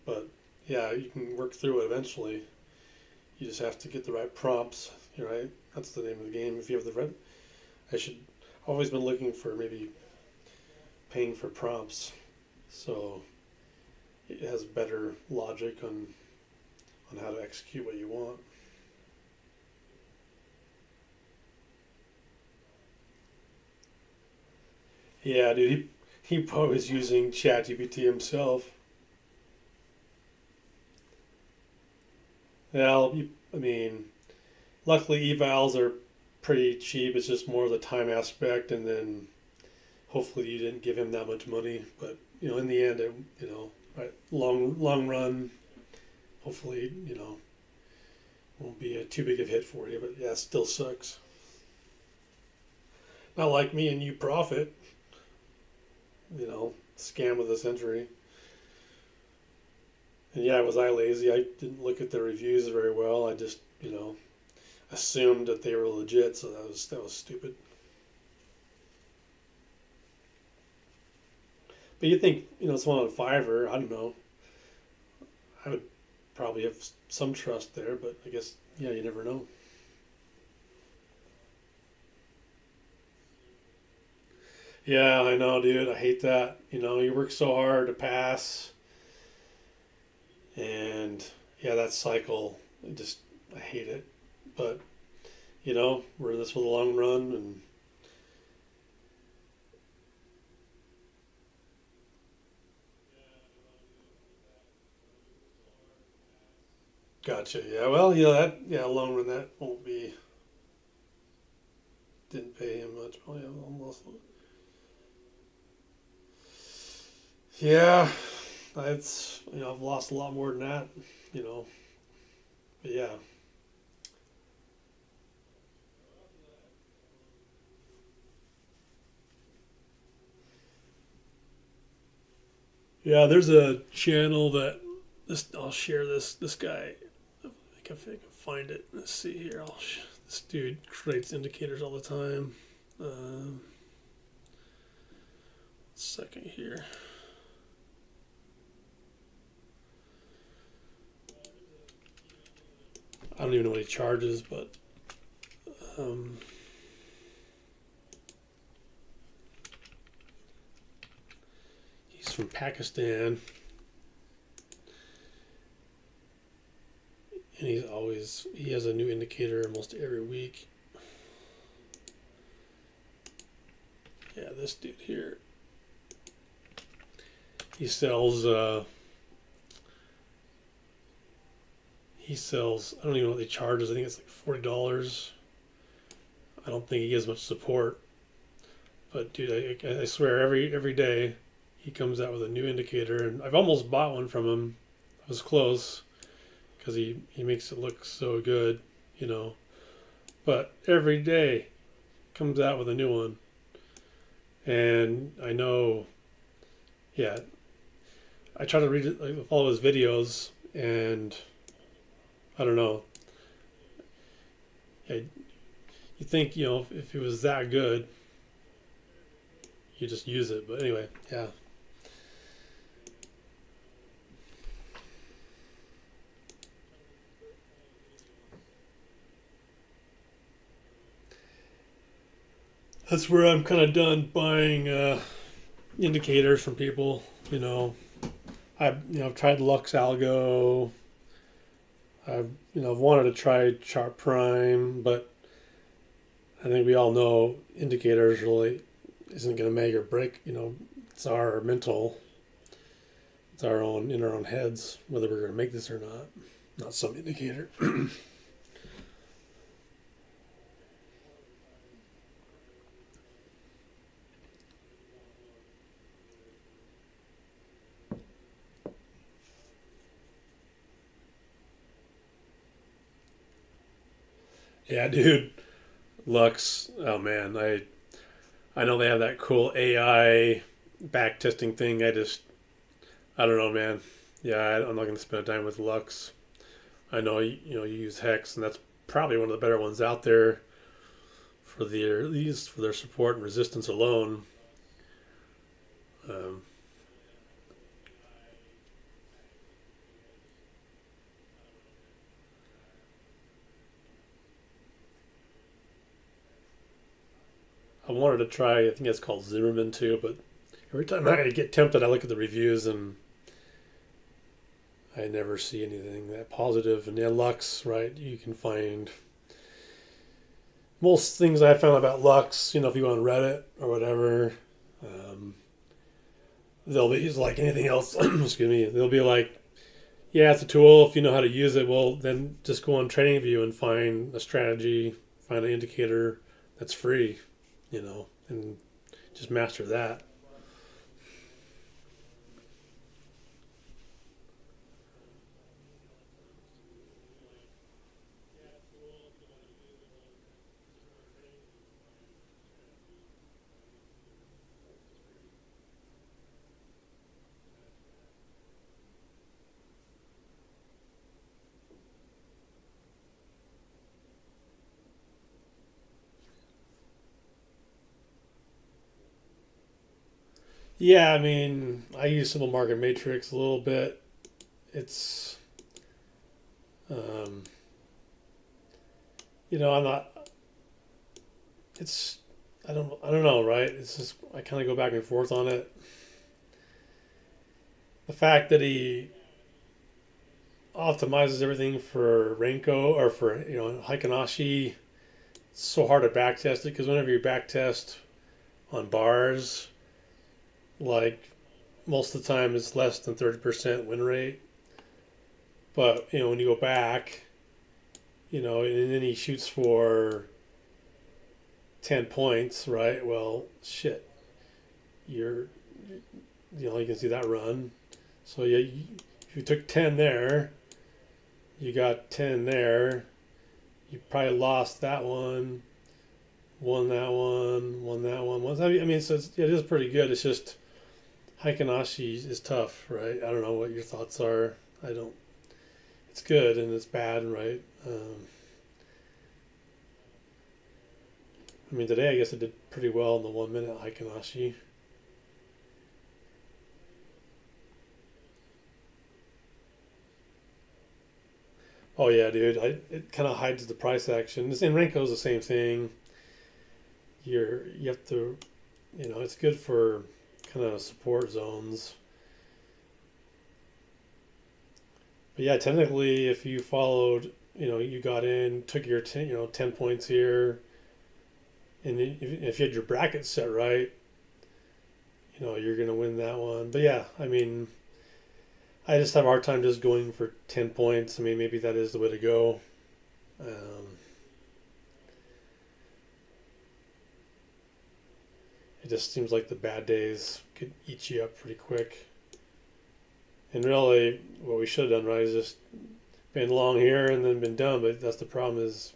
but yeah, you can work through it eventually. You just have to get the right prompts, right? That's the name of the game. If you have the right, I should always been looking for maybe paying for prompts, so it has better logic on how to execute what you want. Yeah, dude, he probably was using ChatGPT himself. Well, I mean, luckily evals are pretty cheap. It's just more of the time aspect, and then hopefully you didn't give him that much money. But in the end, right, long run, hopefully won't be a too big of a hit for you. But yeah, it still sucks. Not like me and you profit. Scam of the century. And yeah, was I lazy? I didn't look at the reviews very well. I just assumed that they were legit, so that was stupid. But you think someone on Fiverr? I don't know. I would probably have some trust there, but I guess yeah, you never know. Yeah, I know, dude. I hate that. You work so hard to pass, and yeah, that cycle. I hate it. But we're in this for the long run, and gotcha. Yeah, well, that long run that won't be. Didn't pay him much. Oh yeah, almost. Yeah, it's I've lost a lot more than that. You know, but yeah, yeah. There's a channel that this I'll share this guy. I can find it. Let's see here. This dude creates indicators all the time. Second here. I don't even know what he charges, but he's from Pakistan, and he has a new indicator almost every week. Yeah, this dude here, he sells I don't even know what he charges. I think it's like $40. I don't think he gives much support, but dude, I swear every day he comes out with a new indicator, and I've almost bought one from him. I was close because he makes it look so good, you know. But every day comes out with a new one, and I know, yeah. I try to read it, like, follow his videos, and I don't know. Yeah, you think, you know, if it was that good, you just use it. But anyway, yeah. That's where I'm kind of done buying indicators from people. You know, I've tried Lux Algo. I've wanted to try Chart Prime, but I think we all know indicators really isn't going to make or break. You know, it's our mental, it's our own in our own heads whether we're going to make this or not some indicator. Yeah, dude. Lux. Oh man, I know they have that cool AI back testing thing. I don't know, man. Yeah, I'm not gonna spend time with Lux. I know you use Hex, and that's probably one of the better ones out there for at least for their support and resistance alone. Um, I wanted to try. I think it's called Zimmerman too, but every time I get tempted, I look at the reviews and I never see anything that positive. And yeah, Lux, right? You can find most things I found about Lux. You know, if you go on Reddit or whatever, um, they'll be like anything else. Excuse me. They'll be like, yeah, it's a tool. If you know how to use it, well, then just go on TradingView and find a strategy, find an indicator that's free. You know, and just master that. Yeah, I mean, I use Simple Market Matrix a little bit. It's, um, I'm not. It's, I don't know, right? It's just I kind of go back and forth on it. The fact that he optimizes everything for Renko or for Heikinashi, it's so hard to backtest it because whenever you backtest on bars, like most of the time it's less than 30% win rate. But when you go back, and then he shoots for 10 points, right? Well, shit, you're you can see that run. So yeah, if you took 10 there, you got 10 there. You probably lost that one, won that one, won that one. I mean, so it is pretty good. It's just Heikinashi is tough, right? I don't know what your thoughts are. I don't. It's good and it's bad, right? I mean, today I guess it did pretty well in the 1 minute Heikinashi. Oh yeah, dude. It kind of hides the price action. This in Renko's the same thing. You have to, it's good for kind of support zones. But yeah, technically, if you followed, you got in, took your 10 points here, and if you had your bracket set right, you're gonna win that one. But yeah, I mean, I just have a hard time just going for 10 points. I mean, maybe that is the way to go. Um, it just seems like the bad days could eat you up pretty quick. And really, what we should have done, right, is just been long here and then been done. But that's the problem is,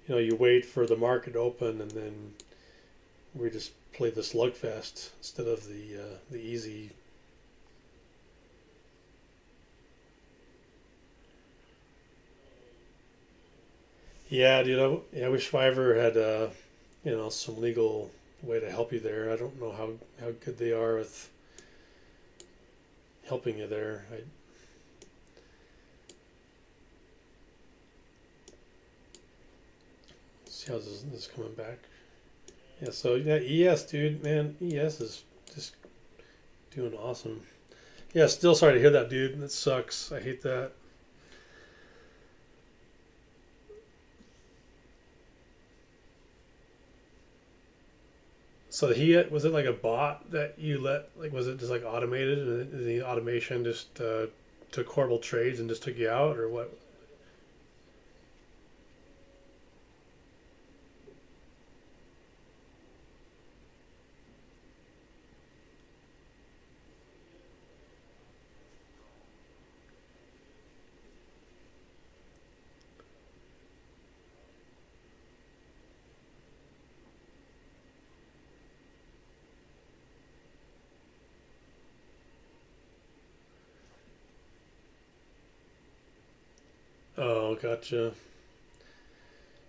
you wait for the market to open and then we just play the slugfest instead of the easy. Yeah, dude. I wish Fiverr had some legal way to help you there. I don't know how good they are with helping you there. I see how this is coming back. Yeah, so yeah, ES, dude, man, ES is just doing awesome. Yeah, still sorry to hear that, dude. That sucks. I hate that. So he was it like a bot that you let like was it just like automated and the automation just took horrible trades and just took you out or what? Oh, gotcha.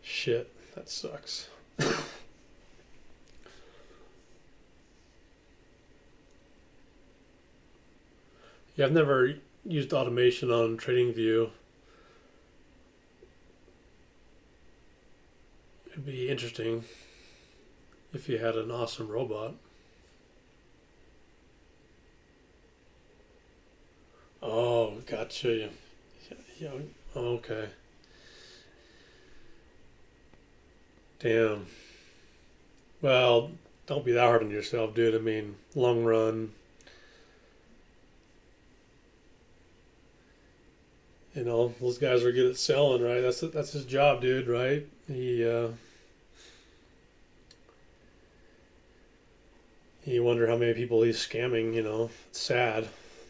Shit, that sucks. Yeah, I've never used automation on TradingView. It'd be interesting if you had an awesome robot. Oh, gotcha. Yeah, yeah. Okay. Damn. Well, don't be that hard on yourself, dude. I mean, long run, those guys are good at selling, right? That's his job, dude, right? You wonder how many people he's scamming. It's sad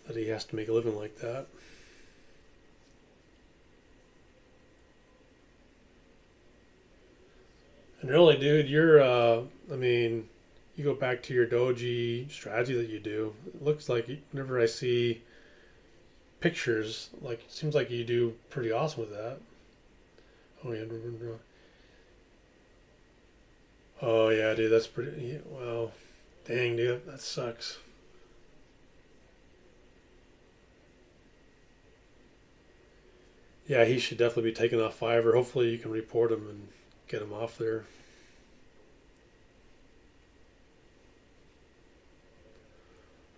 that he has to make a living like that. And really, dude, I mean, you go back to your doji strategy that you do. It looks like whenever I see pictures, like it seems like you do pretty awesome with that. Oh yeah, oh yeah, dude, that's pretty. Yeah, wow, dang, dude, that sucks. Yeah, he should definitely be taken off Fiverr. Hopefully, you can report him and get him off there.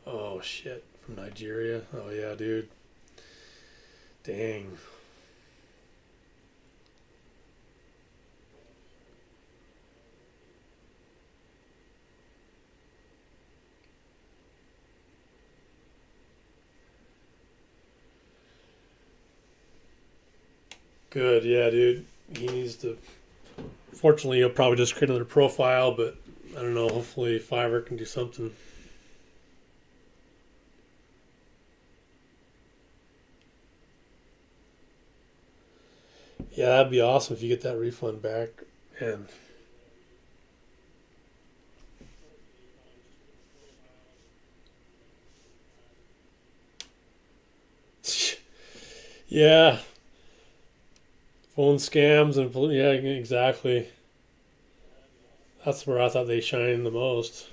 Oh shit, from Nigeria. Oh yeah, dude. Dang. Good. Yeah, dude. He needs to. Fortunately, he'll probably just create another profile, but I don't know. Hopefully, Fiverr can do something. Yeah, that'd be awesome if you get that refund back. And yeah, phone scams and yeah, exactly. That's where I thought they shine the most.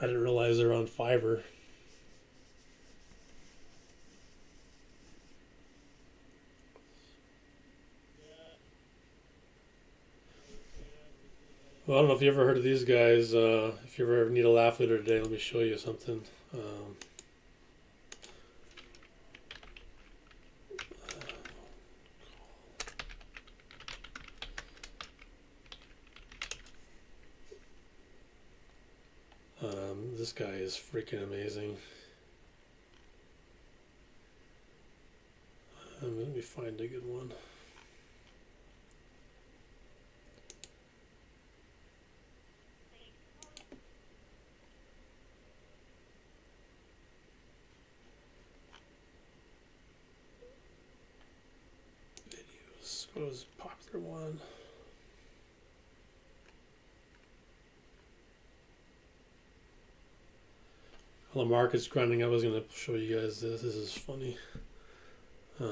I didn't realize they're on Fiverr. Well, I don't know if you ever heard of these guys. If you ever need a laugh leader today, let me show you something. This guy is freaking amazing. Let me find a good one. Videos. What was a popular one? While the market's grinding, I was going to show you guys this. This is funny. If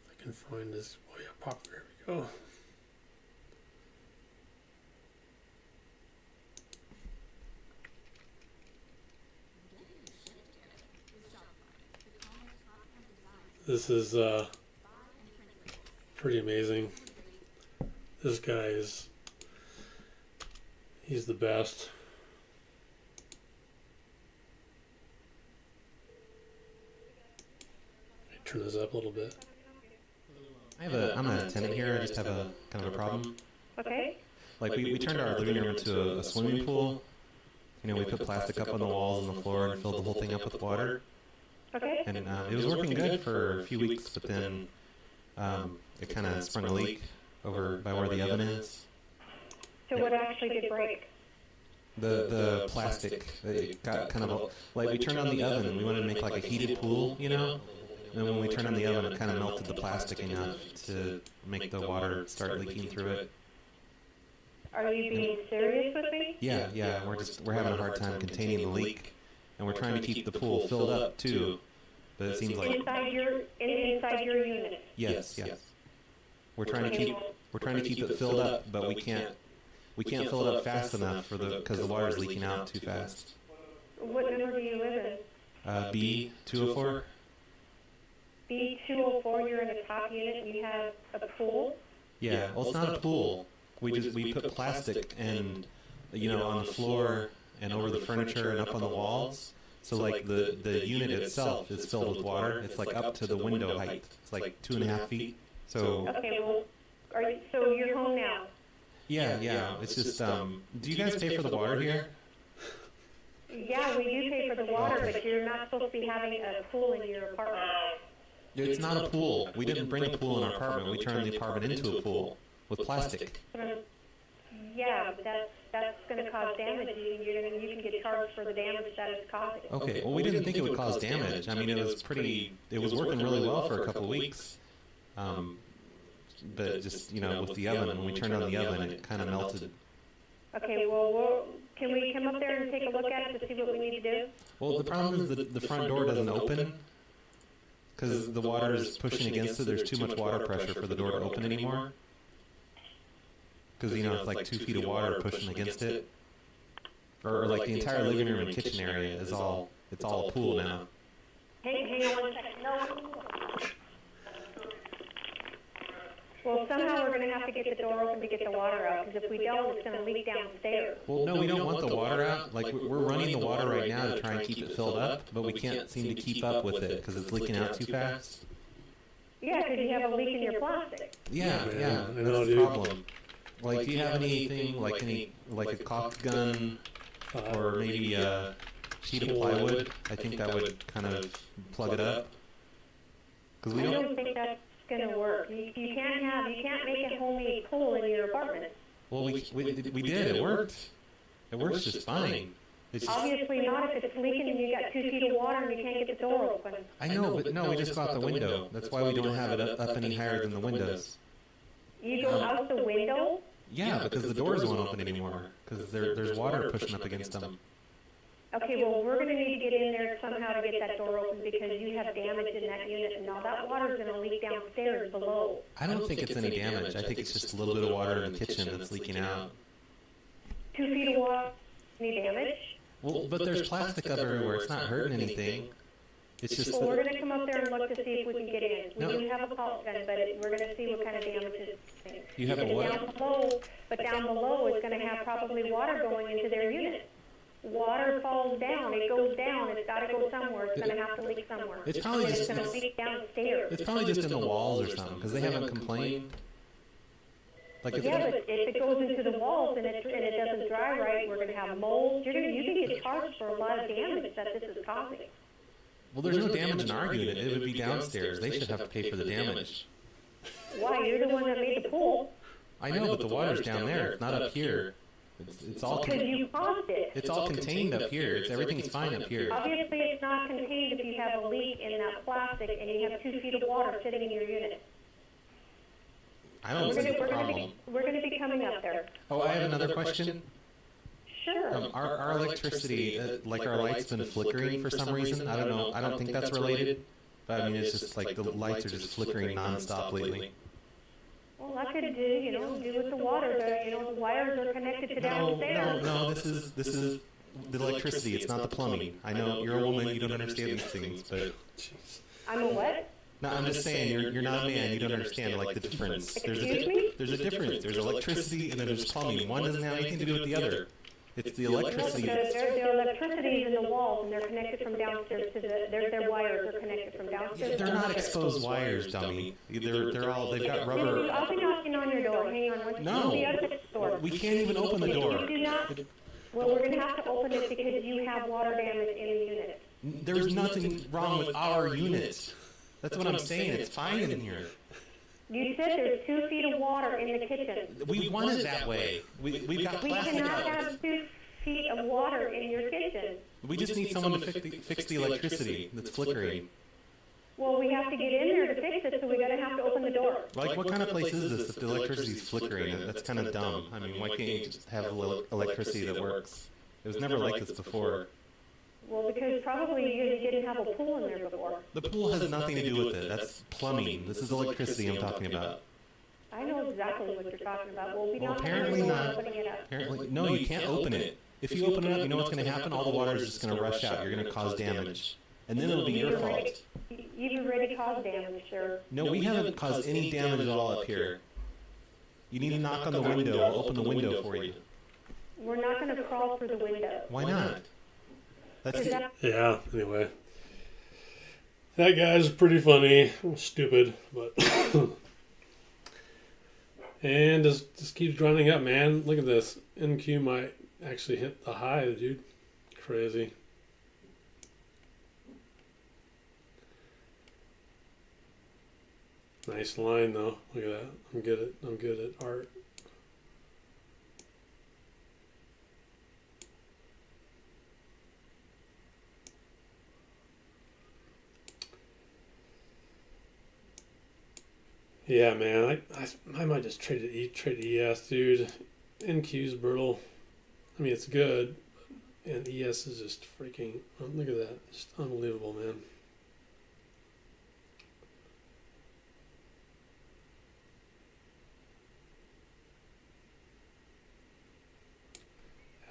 I can find this. Oh yeah, popular. Here we go. This is pretty amazing. This guy he's the best. Let me turn this up a little bit. I'm a tenant here. I just have a kind of a problem. Okay. Like we turned our living room into a swimming pool. You know, we put plastic up on the walls and the floor and filled the whole thing up with water. Okay. And it was working good for a few weeks, but then it kind of sprung a leak over by where the oven is. So what actually did break? The plastic, it got kind of like we turned on the oven and we wanted to make like a heated pool, you know? And when we turned on the oven, it kind of melted the plastic enough to make the water start leaking through it. Are you being serious with me? Yeah, we're having a hard time containing the leak, and we're trying to keep the pool filled up too. But it seems like inside your unit. yes. We're trying to keep it filled up, but we can't fill it up fast enough because the water's leaking out too fast. What number do you live in? B204. B204. You're in the top unit. And you have a pool. Yeah, well, it's not a pool. We put plastic and on the floor and over the furniture and up on the walls. So like the unit itself is filled with water. It's like up to the window height. It's like 2.5 feet. So okay, well, so you're home now? Yeah. It's just do you guys pay for the water here? Yeah, we do pay for the water, but you're not supposed to be having a pool in your apartment. It's not a pool. We didn't bring a pool in our apartment. We turned the apartment into a pool with plastic. Yeah, but that's going to cause damage. You can get charged for the damage that it's causing. Okay, well, we didn't think it would cause damage. I mean, it was working really well for a couple of weeks. But just, with the oven, when we turned on the oven, it kind of melted. Okay, well, can we come up there and take a look at it to see what we need to do? Well, the problem is that the front door doesn't open because the water is pushing against it. There's too much water pressure for the door to open anymore. Because, it's like 2 feet of water pushing against it. Or like the entire living room and kitchen area it's all a pool now. Hang on 1 second. No. Well, somehow we're going to have to get the door open to get the water out, because if we don't, it's going to leak downstairs. Well, no, we don't want the water out. Like, we're running the water right now to try and keep it filled up, but we can't seem to keep up with it because it's leaking out too fast. Yeah, because you have a leak in your plastic. Yeah, that's the problem. Like, do you have anything, like a caulk gun, or maybe a sheet of plywood? I think that would kind of plug it up. Because we I don't think that's going to work. You can't make a homemade pool in your apartment. Well, we did. It worked. It works just fine. It's just, obviously not if it's leaking and you got 2 feet of water and you can't get the door open. I know, but no, we just got the window. That's why we don't have it up any higher than the windows. You go out the window? Yeah, because the doors won't open anymore because there's water pushing up against them. Okay, well, we're gonna need to get in there somehow to get that door open because you have damage in that unit and all that water's gonna leak downstairs below. I don't think it's any damage. I think it's just a little bit of water in the kitchen that's leaking out. 2 feet of water, any damage? Well, but there's plastic everywhere. It's not hurting anything. It's just Well, we're that, gonna come up there and look to see if we can get in. We No. do have a pulse gun, but we're gonna see what kind of damage is. you have a And what? down below is gonna have probably water going into their unit. Water falls down, it goes down, it's gotta go somewhere, it's gonna have to leak somewhere. It's probably And just- it's gonna leak downstairs. It's probably just in the walls or something because they haven't complained. Like if Yeah, but if it goes into the walls and it doesn't dry right, we're gonna have mold. You can get charged for a lot of damage that this is causing. well, there's no damage in our unit. It would be downstairs. They should have to pay for the damage. Why? You're the one that made the pool. I know, but the water's down there. It's not up here. It's all Because you caused it. it's all contained up here. Everything's fine up here. Obviously, it's not contained if you have a leak in that plastic and you have 2 feet of water sitting in your unit. I don't see the problem. We're gonna be coming up there. Oh, I have another question. Sure. Our electricity, like our lights, been flickering for some reason. I don't know. I don't think that's related. But I mean, it's just like the lights are just flickering nonstop lately. Well, that could do with the water. The wires are connected to downstairs. No. This is the electricity. It's not the plumbing. I know you're a woman. You don't understand these things, but I'm a what? no, I'm just saying you're not a man. You don't understand like the difference. Excuse me? There's a difference. There's electricity and then there's plumbing. One doesn't have anything to do with the other. It's the electricity. Their electricity is in the walls, and they're connected from downstairs to their wires are connected from downstairs. They're not exposed wires, dummy. They've got rubber. I'll be knocking on your door. Hang on. No. The other door. We can't even open the door. You do not. Well, we're going to have to open it because you have water damage in the unit. There's nothing wrong with our unit. That's what I'm saying. It's fine in here. You said there's 2 feet of water in the kitchen. We want it that way. We've got We plastic cannot outlets. have 2 feet of water in your kitchen. We just need someone to fix the electricity that's flickering. Well, we have to get in there to fix it, so we're going to have to open the door. Like, what kind of place is this if the electricity's flickering? That's kind of dumb. I mean, why can't you just have electricity that works? It was never like this before. Well, because probably you didn't have a pool in there before. The pool has nothing to do with it. That's plumbing. This is electricity I'm talking about. I know exactly what you're talking about. We'll be knocking on Apparently your door not. and opening it up. Apparently, no, you can't open it. If you open it up, you know what's going to happen? All the water is just going to rush out. You're going to cause damage. And then it'll be your fault. You've already caused damage, sir. No, we haven't caused any damage at all up here. You need to knock on the window. I'll open the window for you. We're not going to crawl through the window. Why not? That's Is that Yeah, anyway. That guy's pretty funny. Stupid, but. And just keeps grinding up, man. Look at this. NQ might actually hit the high, dude. Crazy. Nice line, though. Look at that. I'm good at art. Yeah, man. I might just trade ES, dude. NQ's brutal. I mean, it's good, and ES is just freaking. Oh, look at that. Just unbelievable, man.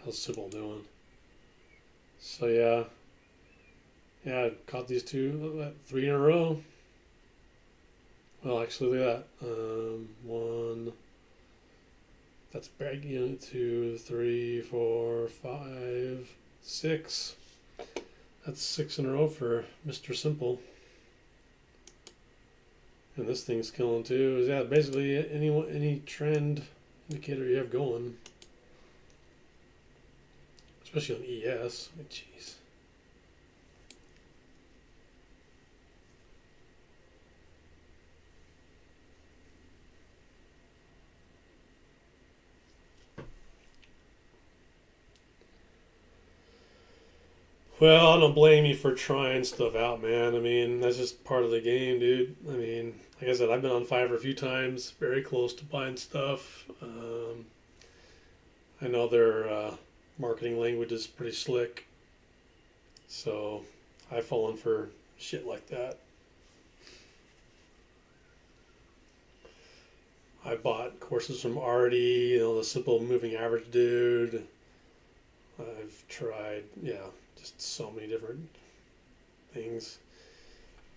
How's Sybil doing? So yeah, I caught these two, 3 in a row. Well, actually, look at that. One. That's big. 2, 3, 4, 5, 6. That's 6 in a row for Mr. Simple. And this thing's killing too. Yeah, basically any trend indicator you have going, especially on ES. I mean, jeez. Well, I don't blame you for trying stuff out, man. I mean, that's just part of the game, dude. I mean, like I said, I've been on Fiverr a few times, very close to buying stuff. I know their marketing language is pretty slick. So I've fallen for shit like that. I bought courses from Artie, the simple moving average dude. I've tried, just so many different things.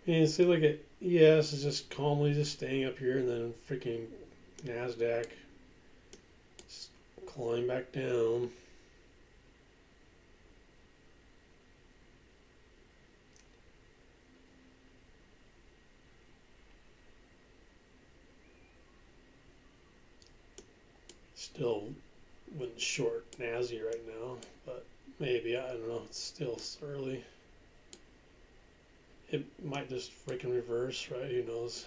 And see, look at ES is just calmly just staying up here, and then freaking NASDAQ just clawing back down. Still wouldn't short NASI right now, but maybe, I don't know, it's still early. It might just freaking reverse, right? Who knows?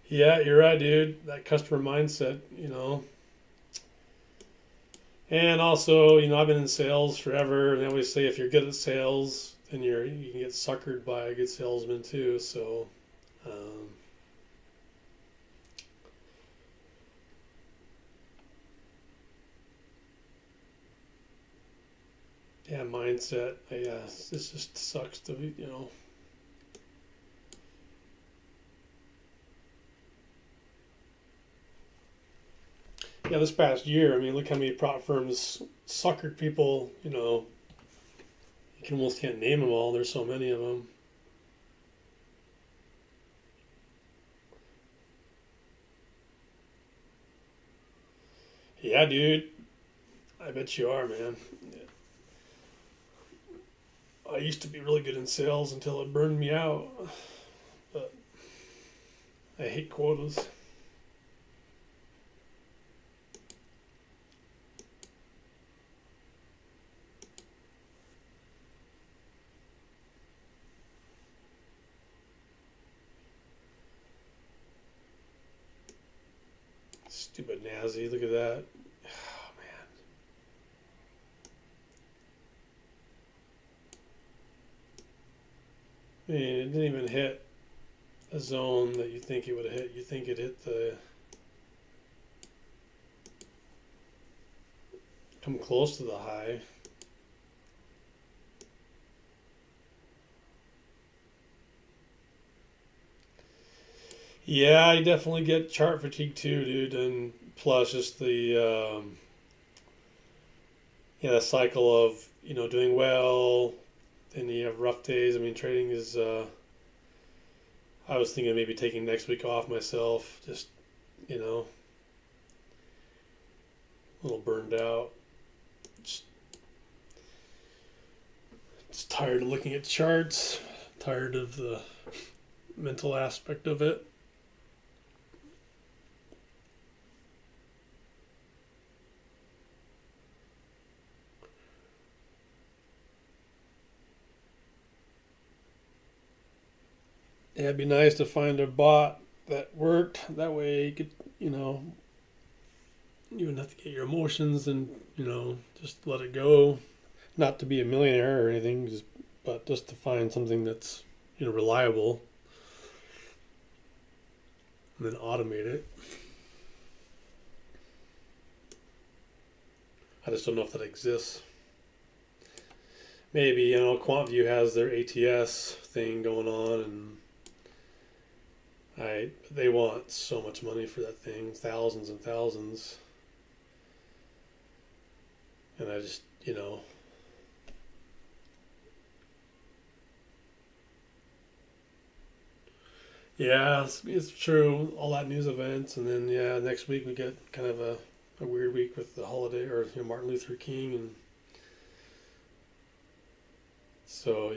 Yeah, you're right, dude. That customer mindset, And also, I've been in sales forever, and they always say if you're good at sales, then you can get suckered by a good salesman too. So, mindset. Yeah, this just sucks to be. Yeah, this past year, look how many prop firms suckered people. You almost can't name them all. There's so many of them. Yeah, dude. I bet you are, man. I used to be really good in sales until it burned me out. But I hate quotas. Stupid Nazi, look at that. Oh, man. It didn't even hit a zone that you think it would have hit. You think it hit come close to the high. Yeah, I definitely get chart fatigue too, dude, and plus just the cycle of doing well, then you have rough days. Trading is. I was thinking maybe taking next week off myself, just a little burned out. Just tired of looking at charts, tired of the mental aspect of it. Yeah, it'd be nice to find a bot that worked. That way you could, you wouldn't have to get your emotions and, just let it go. Not to be a millionaire or anything, but just to find something that's, reliable and then automate it. I just don't know if that exists. Maybe, QuantView has their ATS thing going on, and they want so much money for that thing, thousands and thousands. And I just, yeah, it's true. All that news events, and then next week we get kind of a weird week with the holiday or Martin Luther King, and so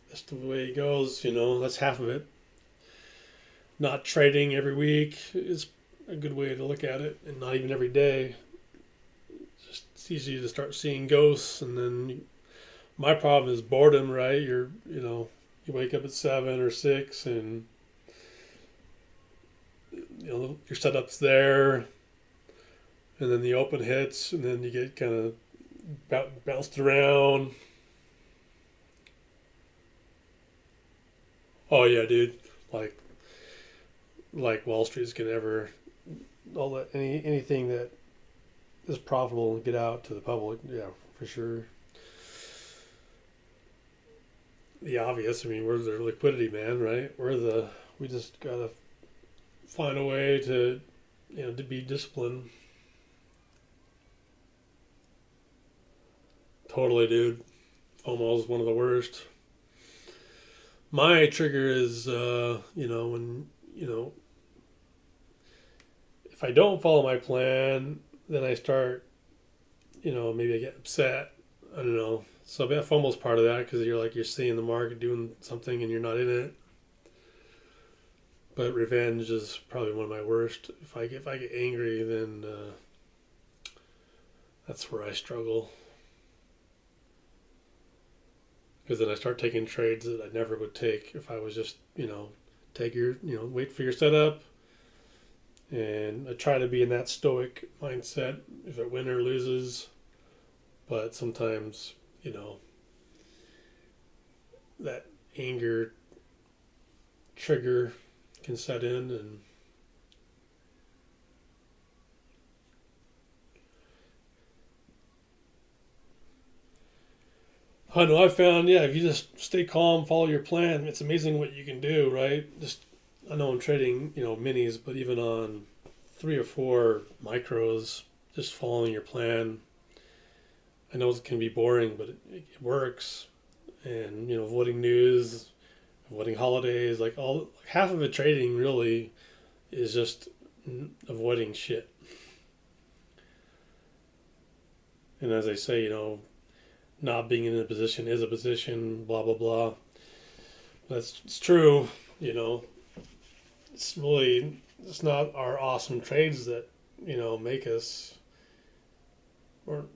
that's the way it goes. That's half of it. Not trading every week is a good way to look at it, and not even every day. It's easy to start seeing ghosts, and then my problem is boredom, right? You wake up at 7 or 6, and your setup's there, and then the open hits, and then you get kind of bounced around. Oh yeah, dude, like Wall Street's gonna ever all that anything that is profitable and get out to the public. Yeah, for sure. The obvious. I mean, we're the liquidity man, right? We just gotta find a way to, to be disciplined. Totally, dude. FOMO is one of the worst. My trigger is, when, if I don't follow my plan, then I start, maybe I get upset. I don't know. So FOMO's part of that because you're seeing the market doing something and you're not in it. But revenge is probably one of my worst. If I get angry, then that's where I struggle. Because then I start taking trades that I never would take if I was just, wait for your setup. And I try to be in that stoic mindset if it wins or loses. But sometimes, that anger trigger can set in, and I know I found, if you just stay calm, follow your plan, it's amazing what you can do, right? I know I'm trading, minis, but even on 3 or 4 micros, just following your plan. I know it can be boring, but it works. And, avoiding news, avoiding holidays, half of it trading really is just avoiding shit. And as I say, not being in a position is a position, blah, blah, blah. It's true, it's not our awesome trades that, make us or,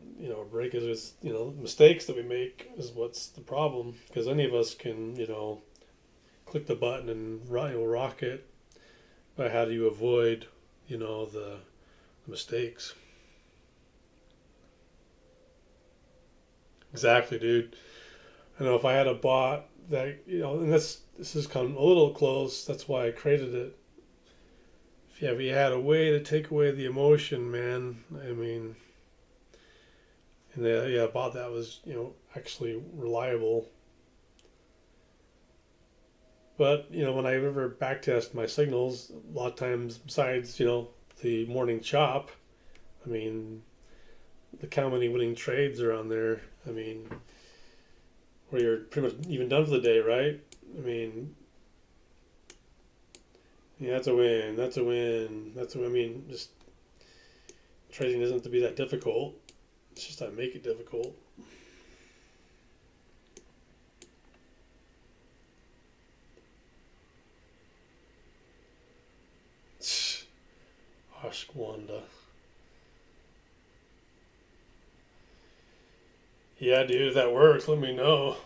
break us. It's, mistakes that we make is what's the problem. Because any of us can, click the button and rock it. But how do you avoid, the mistakes? Exactly, dude. I know if I had a bot that, and this has come a little close, that's why I created it. If we had a way to take away the emotion, man, I mean, and a bot that was, actually reliable. But, when I ever backtest my signals, a lot of times, besides, the morning chop, I mean, look how many winning trades are on there. I mean, where you're pretty much even done for the day, right? I mean, yeah, that's a win. That's a win. I mean, just trading doesn't have to be that difficult. It's just I make it difficult. Ask Wanda. Yeah, dude, if that works, let me know.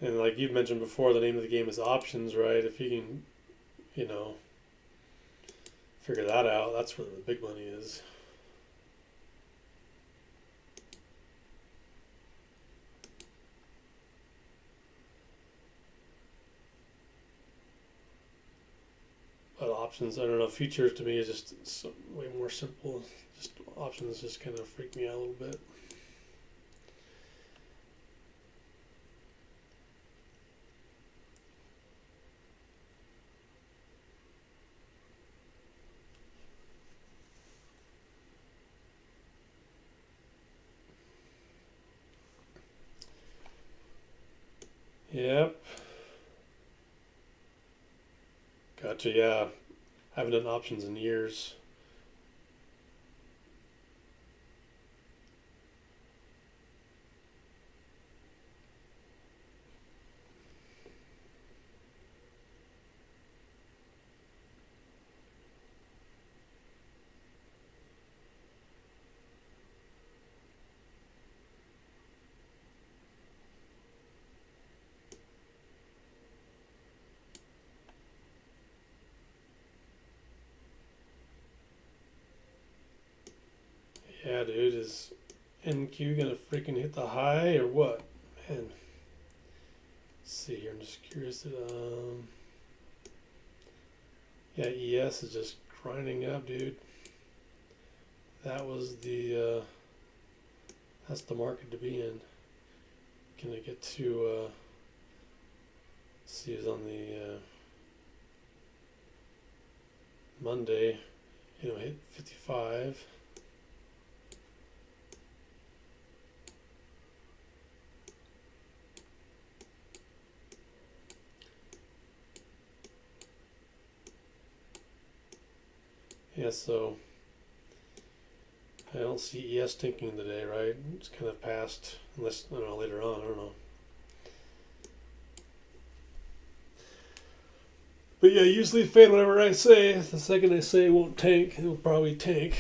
And like you've mentioned before, the name of the game is options, right? If you can, figure that out, that's where the big money is. But options, I don't know, futures to me is just way more simple. Just options just kind of freak me out a little bit. Yep. Gotcha, yeah. Haven't done options in years. Yeah, dude, is NQ gonna freaking hit the high or what? Man, let's see here. I'm just curious. Yeah, ES is just grinding up, dude. That was the that's the market to be in. Can I get to see it's on the Monday, hit 55. Yeah, so I don't see ES tinking today, right? It's kind of past, unless, I don't know, later on, I don't know. But yeah, usually fade whatever I say. The second I say it won't tank, it'll probably tank.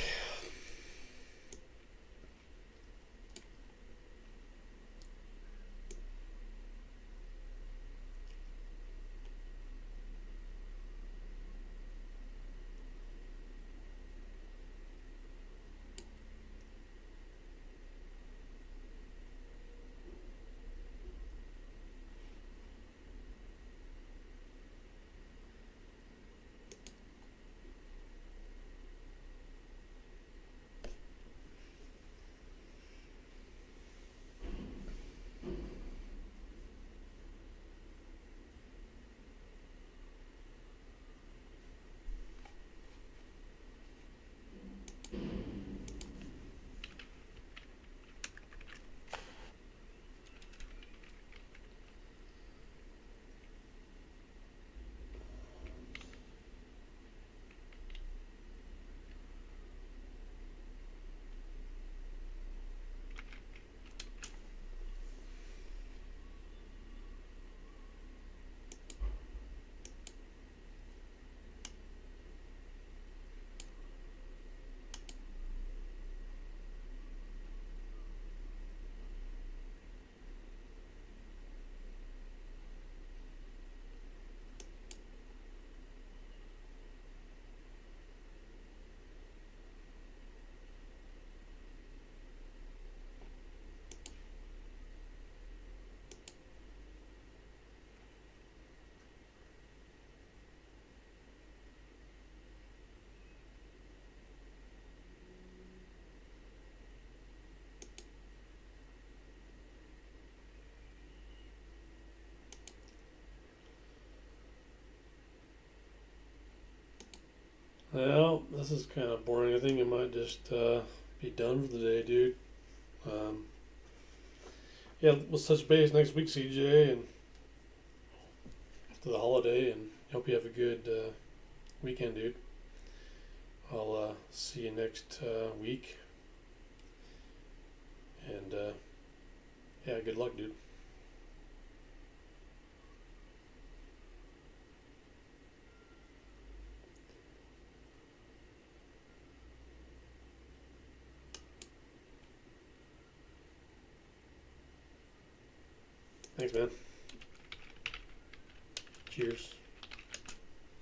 Well, this is kind of boring. I think I might just be done for the day, dude. Yeah, we'll touch base next week, CJ, and after the holiday, and hope you have a good weekend, dude. I'll see you next week, and yeah, good luck, dude. Thanks, man. Cheers.